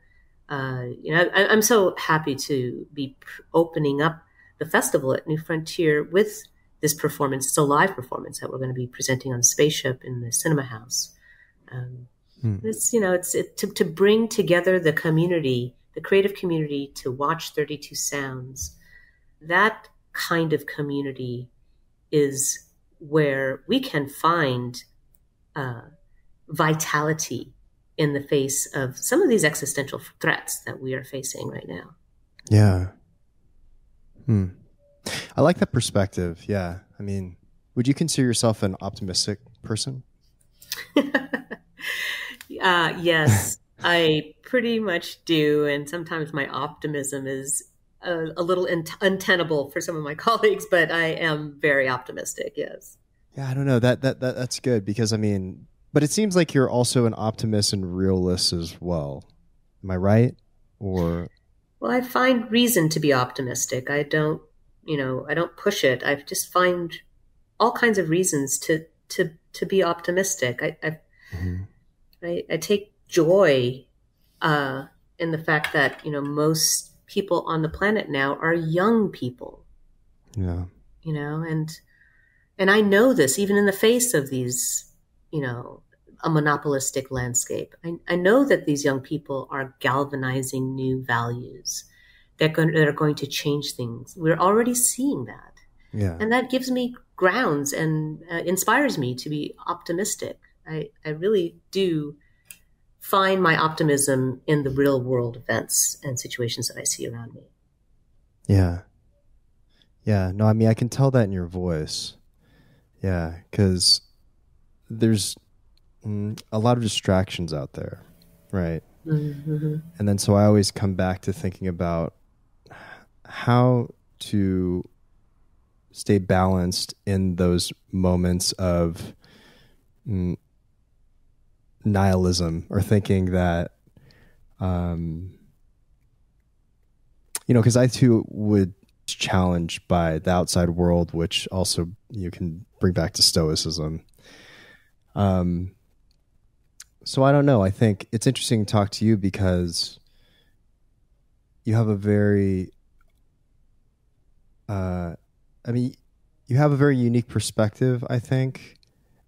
[SPEAKER 1] I'm so happy to be opening up the festival at New Frontier with this performance. It's a live performance that we're going to be presenting on the spaceship in the cinema house. It's to bring together the community, the creative community, to watch 32 Sounds. That kind of community is where we can find vitality in the face of some of these existential threats that we are facing right now.
[SPEAKER 2] Yeah. I like that perspective. Yeah. I mean, would you consider yourself an optimistic person?
[SPEAKER 1] Yes, I pretty much do. And sometimes my optimism is a little untenable for some of my colleagues, but I am very optimistic. Yes.
[SPEAKER 2] Yeah, I don't know. That's good because, I mean, but it seems like you're also an optimist and realist as well. Am I right? Or
[SPEAKER 1] well, I find reason to be optimistic. I don't push it. I just find all kinds of reasons to be optimistic. I take joy in the fact that most people on the planet now are young people.
[SPEAKER 2] Yeah.
[SPEAKER 1] And I know this even in the face of these, a monopolistic landscape. I know that these young people are galvanizing new values that are going to change things. We're already seeing that.
[SPEAKER 2] Yeah.
[SPEAKER 1] And that gives me grounds and inspires me to be optimistic. I really do find my optimism in the real world events and situations that I see around me.
[SPEAKER 2] Yeah. Yeah. No, I mean, I can tell that in your voice. Yeah. Because there's a lot of distractions out there. Right.
[SPEAKER 1] Mm-hmm.
[SPEAKER 2] And then so I always come back to thinking about how to stay balanced in those moments of nihilism or thinking that, because I too would challenged by the outside world, which also you can bring back to stoicism. So I don't know. I think it's interesting to talk to you because you have a very, you have a very unique perspective, I think,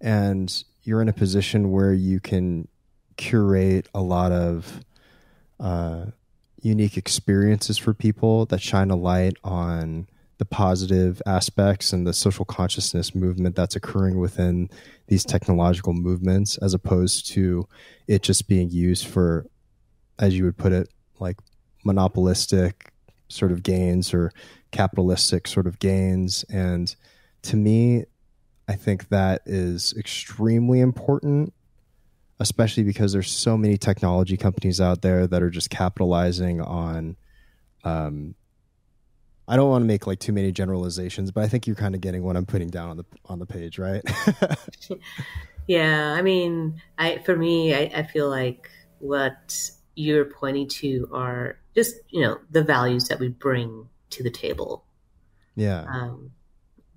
[SPEAKER 2] and you're in a position where you can curate a lot of unique experiences for people that shine a light on the positive aspects and the social consciousness movement that's occurring within these technological movements, as opposed to it just being used for, as you would put it, like monopolistic sort of gains or capitalistic sort of gains. And to me, I think that is extremely important, especially because there's so many technology companies out there that are just capitalizing on, I don't want to make like too many generalizations, but I think you're kind of getting what I'm putting down on the page, right?
[SPEAKER 1] Yeah. I mean, for me, I feel like what you're pointing to are just, the values that we bring to the table.
[SPEAKER 2] Yeah.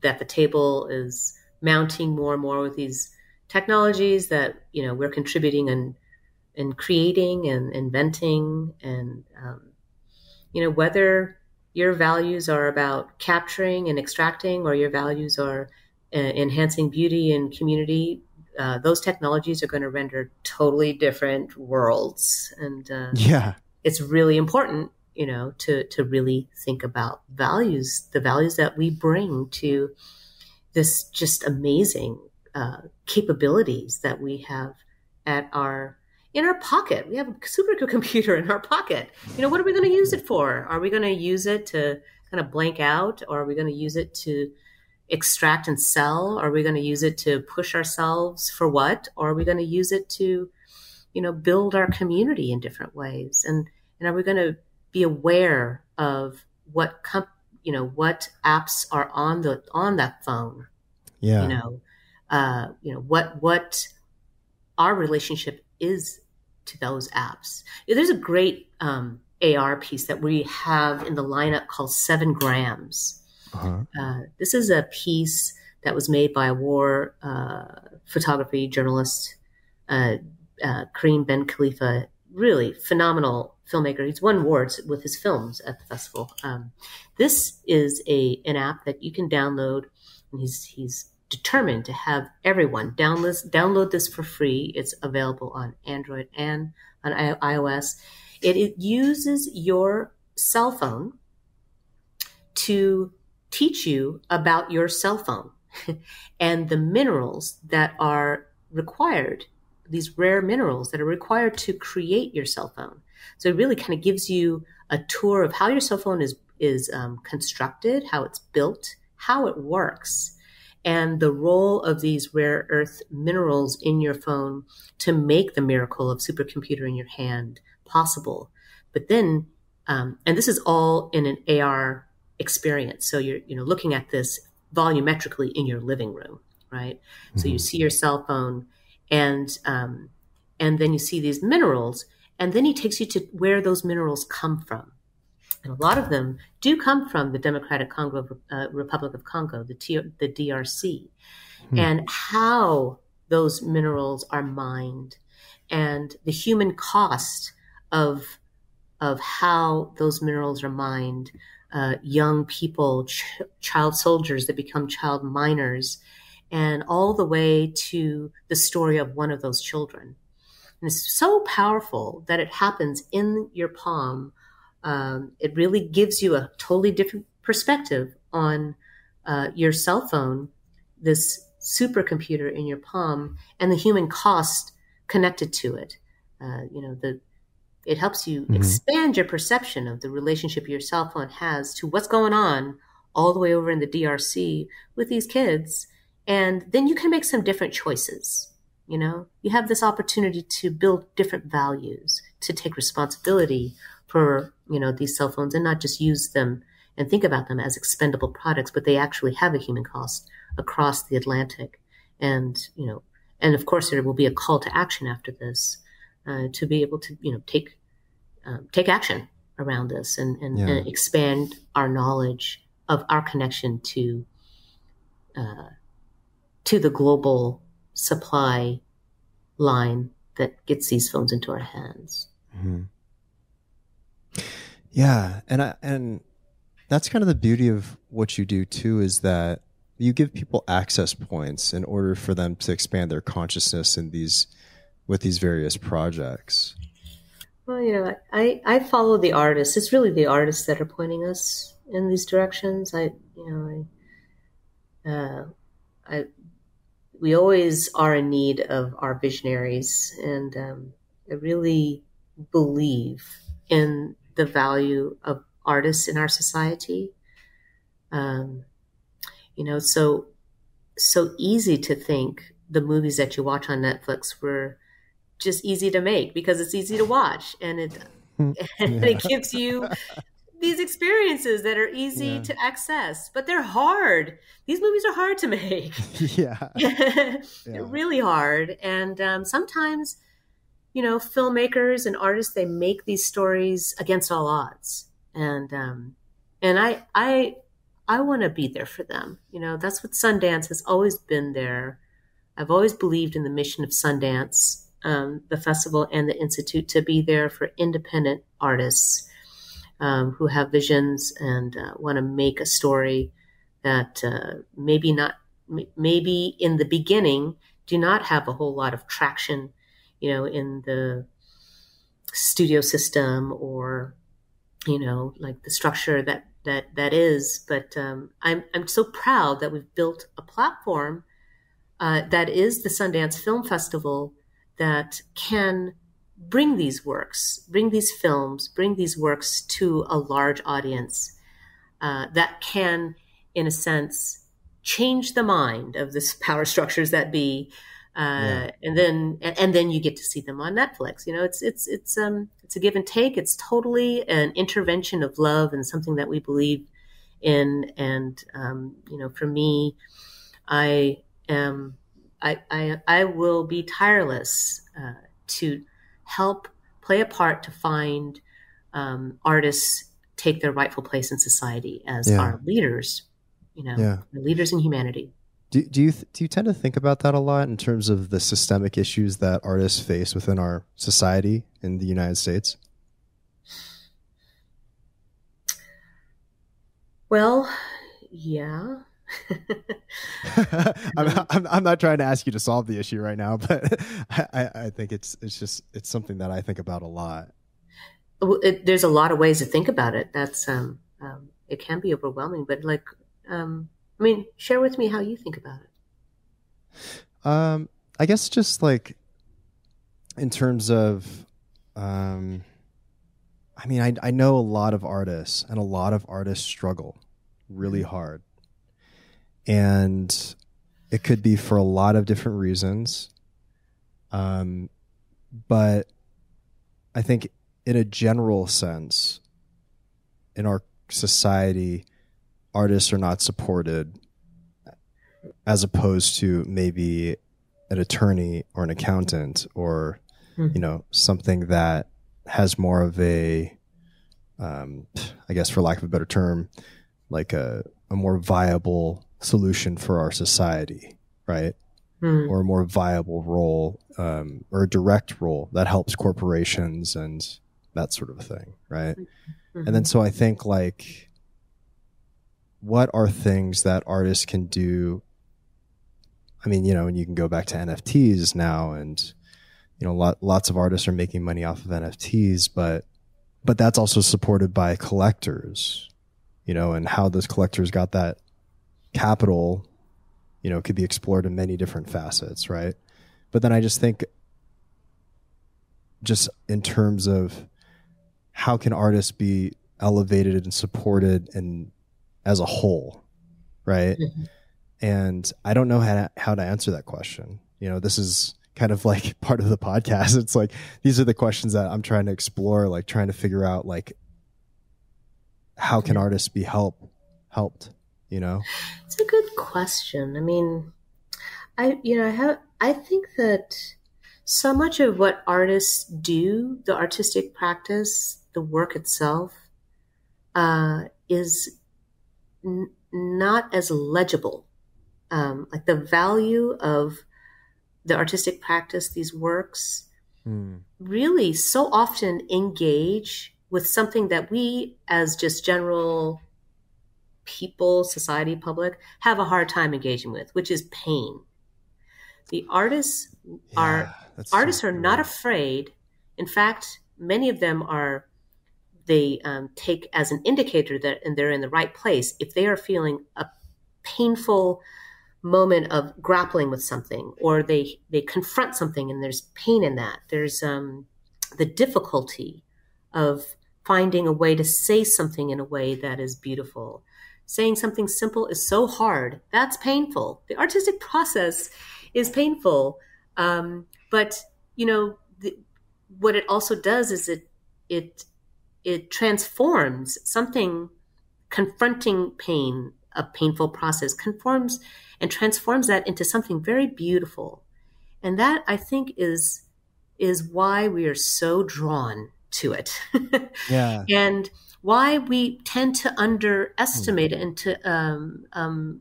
[SPEAKER 1] That the table is mounting more and more with these technologies that, we're contributing and creating and inventing. And, whether your values are about capturing and extracting, or your values are enhancing beauty and community, those technologies are going to render totally different worlds. And it's really important, to really think about values, the values that we bring to this just amazing capabilities that we have in our pocket. We have a supercomputer in our pocket. What are we going to use it for? Are we going to use it to kind of blank out? Or are we going to use it to extract and sell? Are we going to use it to push ourselves for what? Or are we going to use it to, build our community in different ways? And are we going to be aware of what apps are on that phone?
[SPEAKER 2] Yeah.
[SPEAKER 1] What our relationship is to those apps. There's a great AR piece that we have in the lineup called 7 Grams.
[SPEAKER 2] Uh-huh.
[SPEAKER 1] This is a piece that was made by a war photography journalist, Kareem Ben Khalifa, really phenomenal filmmaker. He's won awards with his films at the festival. This is an app that you can download, and he's determined to have everyone download this for free. It's available on Android and on iOS. It uses your cell phone to teach you about your cell phone and the minerals that are required, these rare minerals that are required to create your cell phone. So it really kind of gives you a tour of how your cell phone is constructed, how it's built, how it works, and the role of these rare earth minerals in your phone to make the miracle of supercomputer in your hand possible. But then, and this is all in an AR experience. So you're, looking at this volumetrically in your living room, right? Mm-hmm. So you see your cell phone, and then you see these minerals, and then he takes you to where those minerals come from. And a lot of them do come from the Democratic Republic of Congo, the DRC, and how those minerals are mined, and the human cost of how those minerals are mined, young people, child soldiers that become child miners, and all the way to the story of one of those children. And it's so powerful that it happens in your palm. It really gives you a totally different perspective on your cell phone, this supercomputer in your palm, and the human cost connected to it. It helps you expand your perception of the relationship your cell phone has to what's going on all the way over in the DRC with these kids. And then you can make some different choices. You have this opportunity to build different values, to take responsibility for, these cell phones, and not just use them and think about them as expendable products, but they actually have a human cost across the Atlantic. And, and of course there will be a call to action after this, to be able to, take action around this and expand our knowledge of our connection to the global supply line that gets these phones into our hands.
[SPEAKER 2] Mm-hmm. Yeah. And that's kind of the beauty of what you do too, is that you give people access points in order for them to expand their consciousness with these various projects.
[SPEAKER 1] Well, I follow the artists. It's really the artists that are pointing us in these directions. We always are in need of our visionaries, and I really believe in the value of artists in our society. So easy to think the movies that you watch on Netflix were just easy to make because it's easy to watch, and it gives you these experiences that are easy to access, but they're hard. These movies are hard to make. They're really hard. And sometimes, filmmakers and artists, they make these stories against all odds. And I want to be there for them. That's what Sundance has always been there. I've always believed in the mission of Sundance, the festival and the Institute, to be there for independent artists who have visions and want to make a story that maybe in the beginning do not have a whole lot of traction, in the studio system or, like the structure that is. But I'm so proud that we've built a platform that is the Sundance Film Festival that can bring these works, bring these films, bring these works to a large audience that can, in a sense, change the mind of this power structures that be, and then you get to see them on Netflix. It's a give and take. It's totally an intervention of love and something that we believe in. And for me, I will be tireless to help play a part to find artists take their rightful place in society as our leaders, leaders in humanity.
[SPEAKER 2] Do you tend to think about that a lot in terms of the systemic issues that artists face within our society in the United States?
[SPEAKER 1] Well, yeah.
[SPEAKER 2] I'm not trying to ask you to solve the issue right now, but I think it's something that I think about a lot.
[SPEAKER 1] There's a lot of ways to think about it. That's it can be overwhelming, but like, I mean, share with me how you think about it.
[SPEAKER 2] I guess just like in terms of, I mean, I know a lot of artists, and a lot of artists struggle really hard, and it could be for a lot of different reasons. But I think in a general sense, in our society, artists are not supported as opposed to maybe an attorney or an accountant or, you know, something that has more of a, I guess for lack of a better term, like a more viable solution for our society, right? Or a more viable role, or a direct role that helps corporations and that sort of a thing, right? And then so I think like, what are things that artists can do? I mean, you know, and you can go back to NFTs now, and you know, lots of artists are making money off of NFTs, but that's also supported by collectors, you know, and how those collectors got that capital, you know, could be explored in many different facets, right? But then I just think, just in terms of how can artists be elevated and supported and as a whole, right? And I don't know how to answer that question. You know, this is kind of like part of the podcast. It's like, these are the questions that I'm trying to explore, like trying to figure out, like, how can artists be helped, you know?
[SPEAKER 1] It's a good question. I mean, I think that so much of what artists do, the artistic practice, the work itself, is not as legible. Like the value of the artistic practice, these works, really so often engage with something that we as just general people, society, public, have a hard time engaging with, which is pain. The artists are not afraid. In fact, many of them they take as an indicator that and they're in the right place if they are feeling a painful moment of grappling with something, or they confront something and there's pain in that. There's the difficulty of finding a way to say something in a way that is beautiful. Saying something simple is so hard. That's painful. The artistic process is painful. But, you know, what it also does is it transforms something, confronting pain, a painful process, conforms and transforms that into something very beautiful. And that, I think, is why we are so drawn to it.
[SPEAKER 2] Yeah.
[SPEAKER 1] And why we tend to underestimate it and to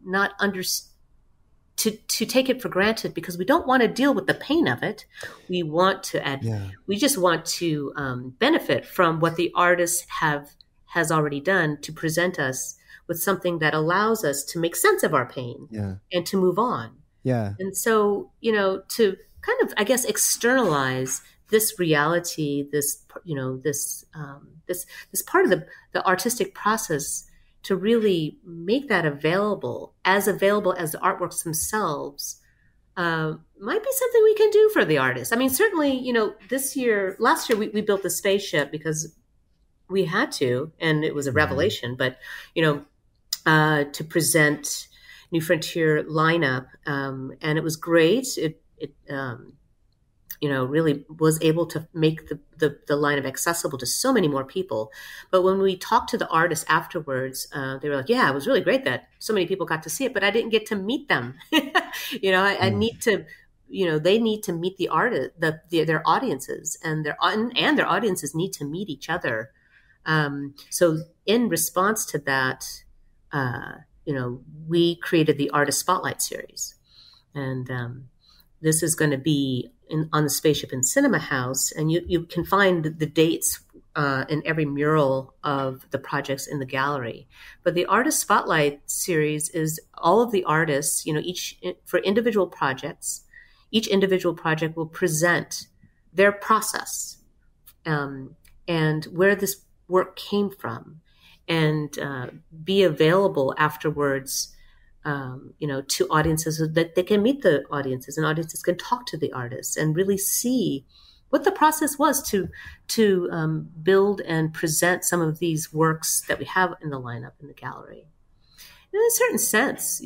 [SPEAKER 1] not to take it for granted, because we don't want to deal with the pain of it. We want to we just want to benefit from what the artist has already done to present us with something that allows us to make sense of our pain and to move on.
[SPEAKER 2] Yeah.
[SPEAKER 1] And so, you know, to kind of, I guess, externalize this reality, this, you know, this part of the artistic process, to really make that available as the artworks themselves, might be something we can do for the artist. I mean, certainly, you know, last year we built the spaceship because we had to, and it was a revelation, but, you know, to present New Frontier lineup. And it was great. It you know, really was able to make the lineup accessible to so many more people. But when we talked to the artists afterwards, they were like, yeah, it was really great that so many people got to see it, but I didn't get to meet them. You know, I need to, you know, they need to meet the artist, their audiences, and their audiences need to meet each other. So in response to that, we created the Artist Spotlight series. And this is going to be on the Spaceship and Cinema House. And you can find the dates in every mural of the projects in the gallery. But the Artist Spotlight series is all of the artists, each for individual projects. Each individual project will present their process and where this work came from, and be available afterwards, to audiences so that they can meet the audiences, and audiences can talk to the artists and really see what the process was to build and present some of these works that we have in the lineup in the gallery. In a certain sense,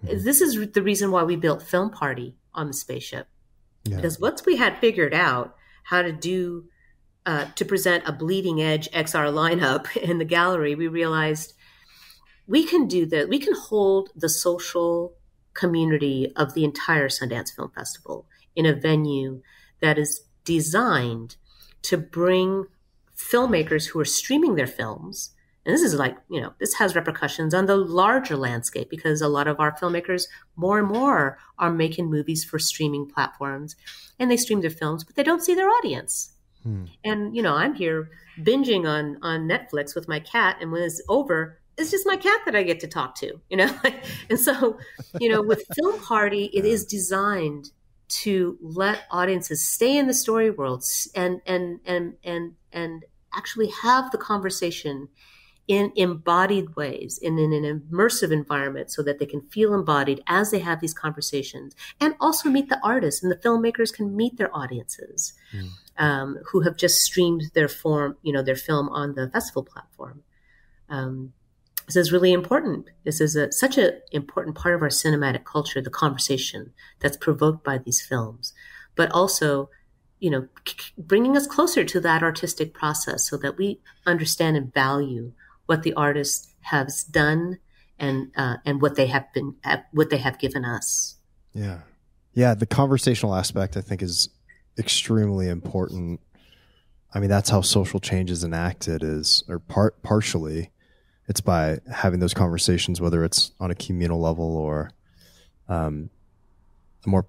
[SPEAKER 1] this is the reason why we built Film Party on the Spaceship. Yeah. Because once we had figured out how to do to present a bleeding edge XR lineup in the gallery, we realized we can do that. We can hold the social community of the entire Sundance Film Festival in a venue that is designed to bring filmmakers who are streaming their films. And this is this has repercussions on the larger landscape, because a lot of our filmmakers more and more are making movies for streaming platforms, and they stream their films, but they don't see their audience. And, I'm here binging on Netflix with my cat, and when it's over, it's just my cat that I get to talk to, And so, with Film Party, it is designed to let audiences stay in the story worlds and actually have the conversation in embodied ways, in an immersive environment, so that they can feel embodied as they have these conversations, and also meet the artists, and the filmmakers can meet their audiences who have just streamed their film on the festival platform. This is really important. This is such an important part of our cinematic culture, the conversation that's provoked by these films, but also, bringing us closer to that artistic process so that we understand and value what the artist has done and what they have given us.
[SPEAKER 2] Yeah. The conversational aspect, I think, is extremely important. I mean, that's how social change is enacted, partially. It's by having those conversations, whether it's on a communal level or a more,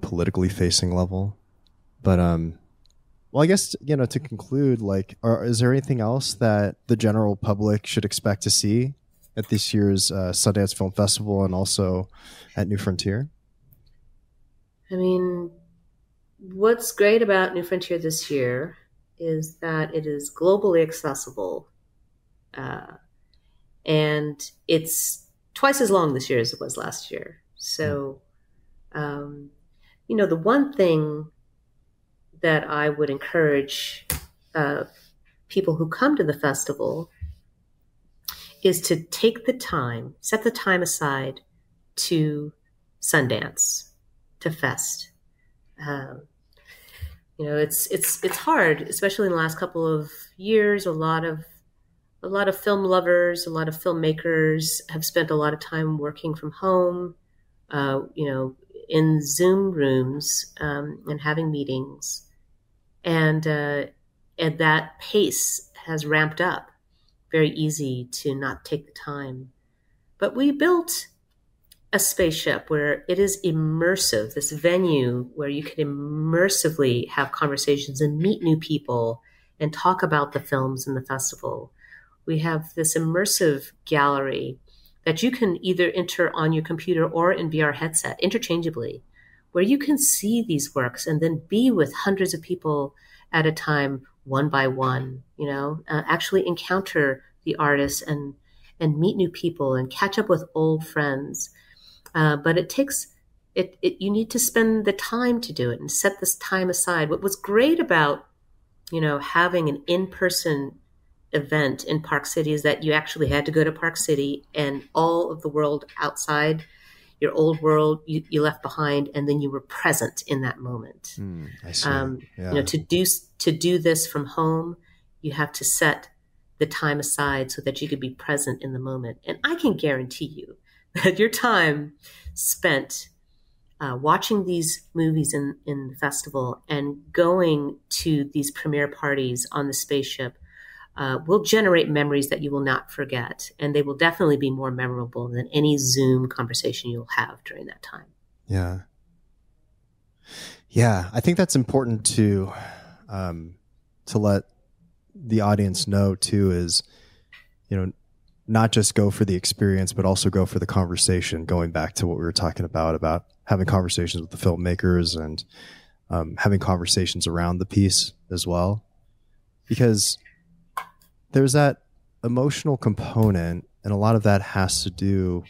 [SPEAKER 2] politically facing level. But well, I guess, to conclude, is there anything else that the general public should expect to see at this year's Sundance Film Festival and also at New Frontier?
[SPEAKER 1] I mean, what's great about New Frontier this year is that it is globally accessible. And it's twice as long this year as it was last year. So, the one thing that I would encourage people who come to the festival is to take the time, set the time aside to Sundance, to Fest. It's hard, especially in the last couple of years. A lot of film lovers, a lot of filmmakers have spent a lot of time working from home, in Zoom rooms, and having meetings. And that pace has ramped up. Very easy to not take the time. But we built a spaceship where it is immersive, this venue where you can immersively have conversations and meet new people and talk about the films in the festival. We have this immersive gallery that you can either enter on your computer or in VR headset interchangeably, where you can see these works and then be with hundreds of people at a time, one by one, actually encounter the artists and meet new people and catch up with old friends. But it takes you need to spend the time to do it and set this time aside. What was great about, having an in-person event in Park City is that you actually had to go to Park City, and all of the world outside your old world you left behind, and then you were present in that moment.
[SPEAKER 2] I see.
[SPEAKER 1] To do this from home, you have to set the time aside so that you could be present in the moment. And I can guarantee you that your time spent watching these movies in the festival and going to these premiere parties on the spaceship will generate memories that you will not forget. And they will definitely be more memorable than any Zoom conversation you'll have during that time.
[SPEAKER 2] Yeah. Yeah. I think that's important to let the audience know too, is, not just go for the experience, but also go for the conversation, going back to what we were talking about having conversations with the filmmakers and having conversations around the piece as well. Because there's that emotional component, and a lot of that has to do,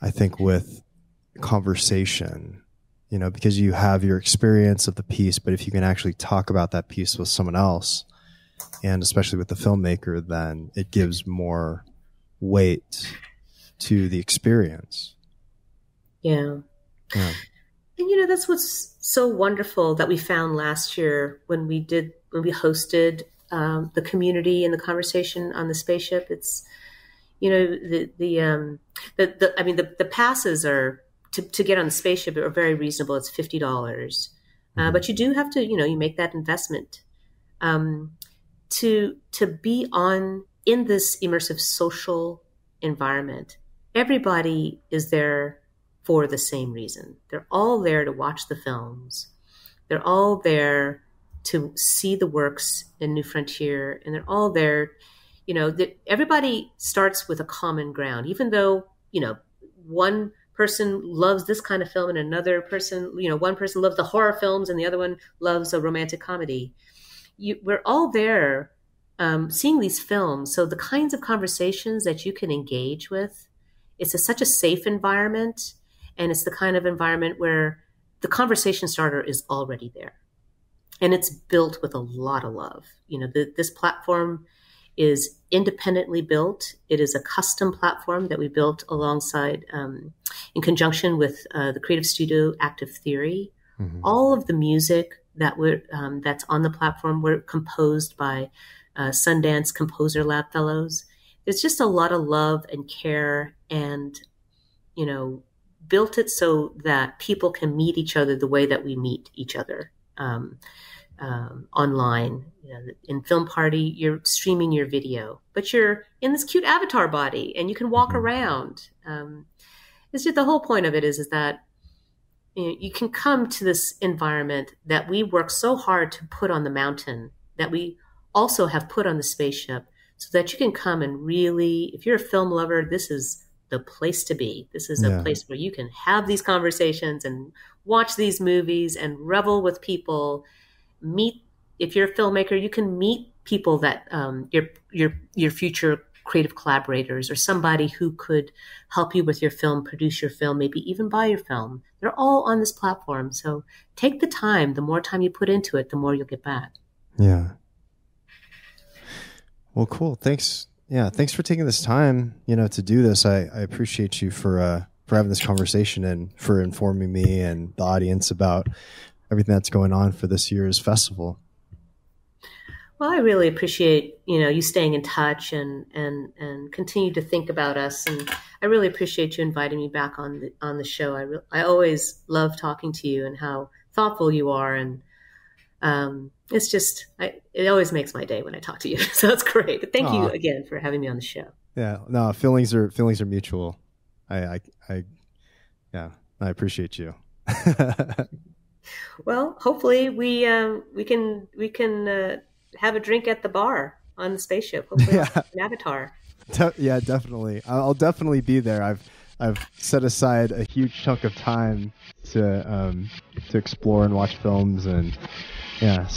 [SPEAKER 2] I think, with conversation, because you have your experience of the piece, but if you can actually talk about that piece with someone else, and especially with the filmmaker, then it gives more weight to the experience.
[SPEAKER 1] Yeah.
[SPEAKER 2] Yeah.
[SPEAKER 1] And that's what's so wonderful that we found last year when we hosted the community and the conversation on the spaceship. It's the passes are to get on the spaceship are very reasonable. It's $50, but you do have to you make that investment to be in this immersive social environment. Everybody is there for the same reason. They're all there to watch the films. They're all there to see the works in New Frontier, and they're all there, everybody starts with a common ground, even though, one person loves this kind of film and another person, one person loves the horror films and the other one loves a romantic comedy. We're all there seeing these films. So the kinds of conversations that you can engage with, it's such a safe environment. And it's the kind of environment where the conversation starter is already there. And it's built with a lot of love. This platform is independently built. It is a custom platform that we built alongside, in conjunction with the creative studio Active Theory. Mm-hmm. All of the music that's on the platform were composed by Sundance Composer Lab Fellows. There's just a lot of love and care, and built it so that people can meet each other the way that we meet each other online. In Film Party, you're streaming your video, but you're in this cute avatar body and you can walk around. It's just the whole point of it is that you can come to this environment that we work so hard to put on the mountain, that we also have put on the spaceship, so that you can come and really, if you're a film lover, this is the place to be. This is a place where you can have these conversations and watch these movies and revel with people. If you're a filmmaker, you can meet people that your future creative collaborators, or somebody who could help you with your film, produce your film, maybe even buy your film. They're all on this platform. So take the time. The more time you put into it, the more you'll get back.
[SPEAKER 2] Yeah. Well, cool. Thanks. Yeah, thanks for taking this time, to do this. I appreciate you for having this conversation and for informing me and the audience about everything that's going on for this year's festival.
[SPEAKER 1] Well, I really appreciate, you staying in touch and continue to think about us. And I really appreciate you inviting me back on the show. I always love talking to you and how thoughtful you are. And it's just, it always makes my day when I talk to you. So it's great. Thank you again for having me on the show.
[SPEAKER 2] Yeah, no, feelings are mutual. I appreciate you.
[SPEAKER 1] Well, hopefully we can have a drink at the bar on the spaceship. Hopefully an avatar.
[SPEAKER 2] Yeah, definitely. I'll definitely be there. I've set aside a huge chunk of time to explore and watch films, and yeah.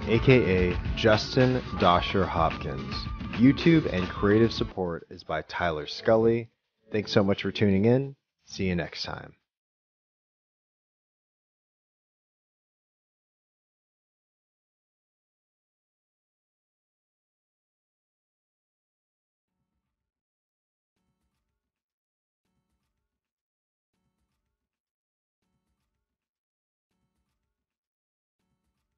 [SPEAKER 2] AKA Justin Dosher Hopkins. YouTube and creative support is by Tyler Scully. Thanks so much for tuning in. See you next time.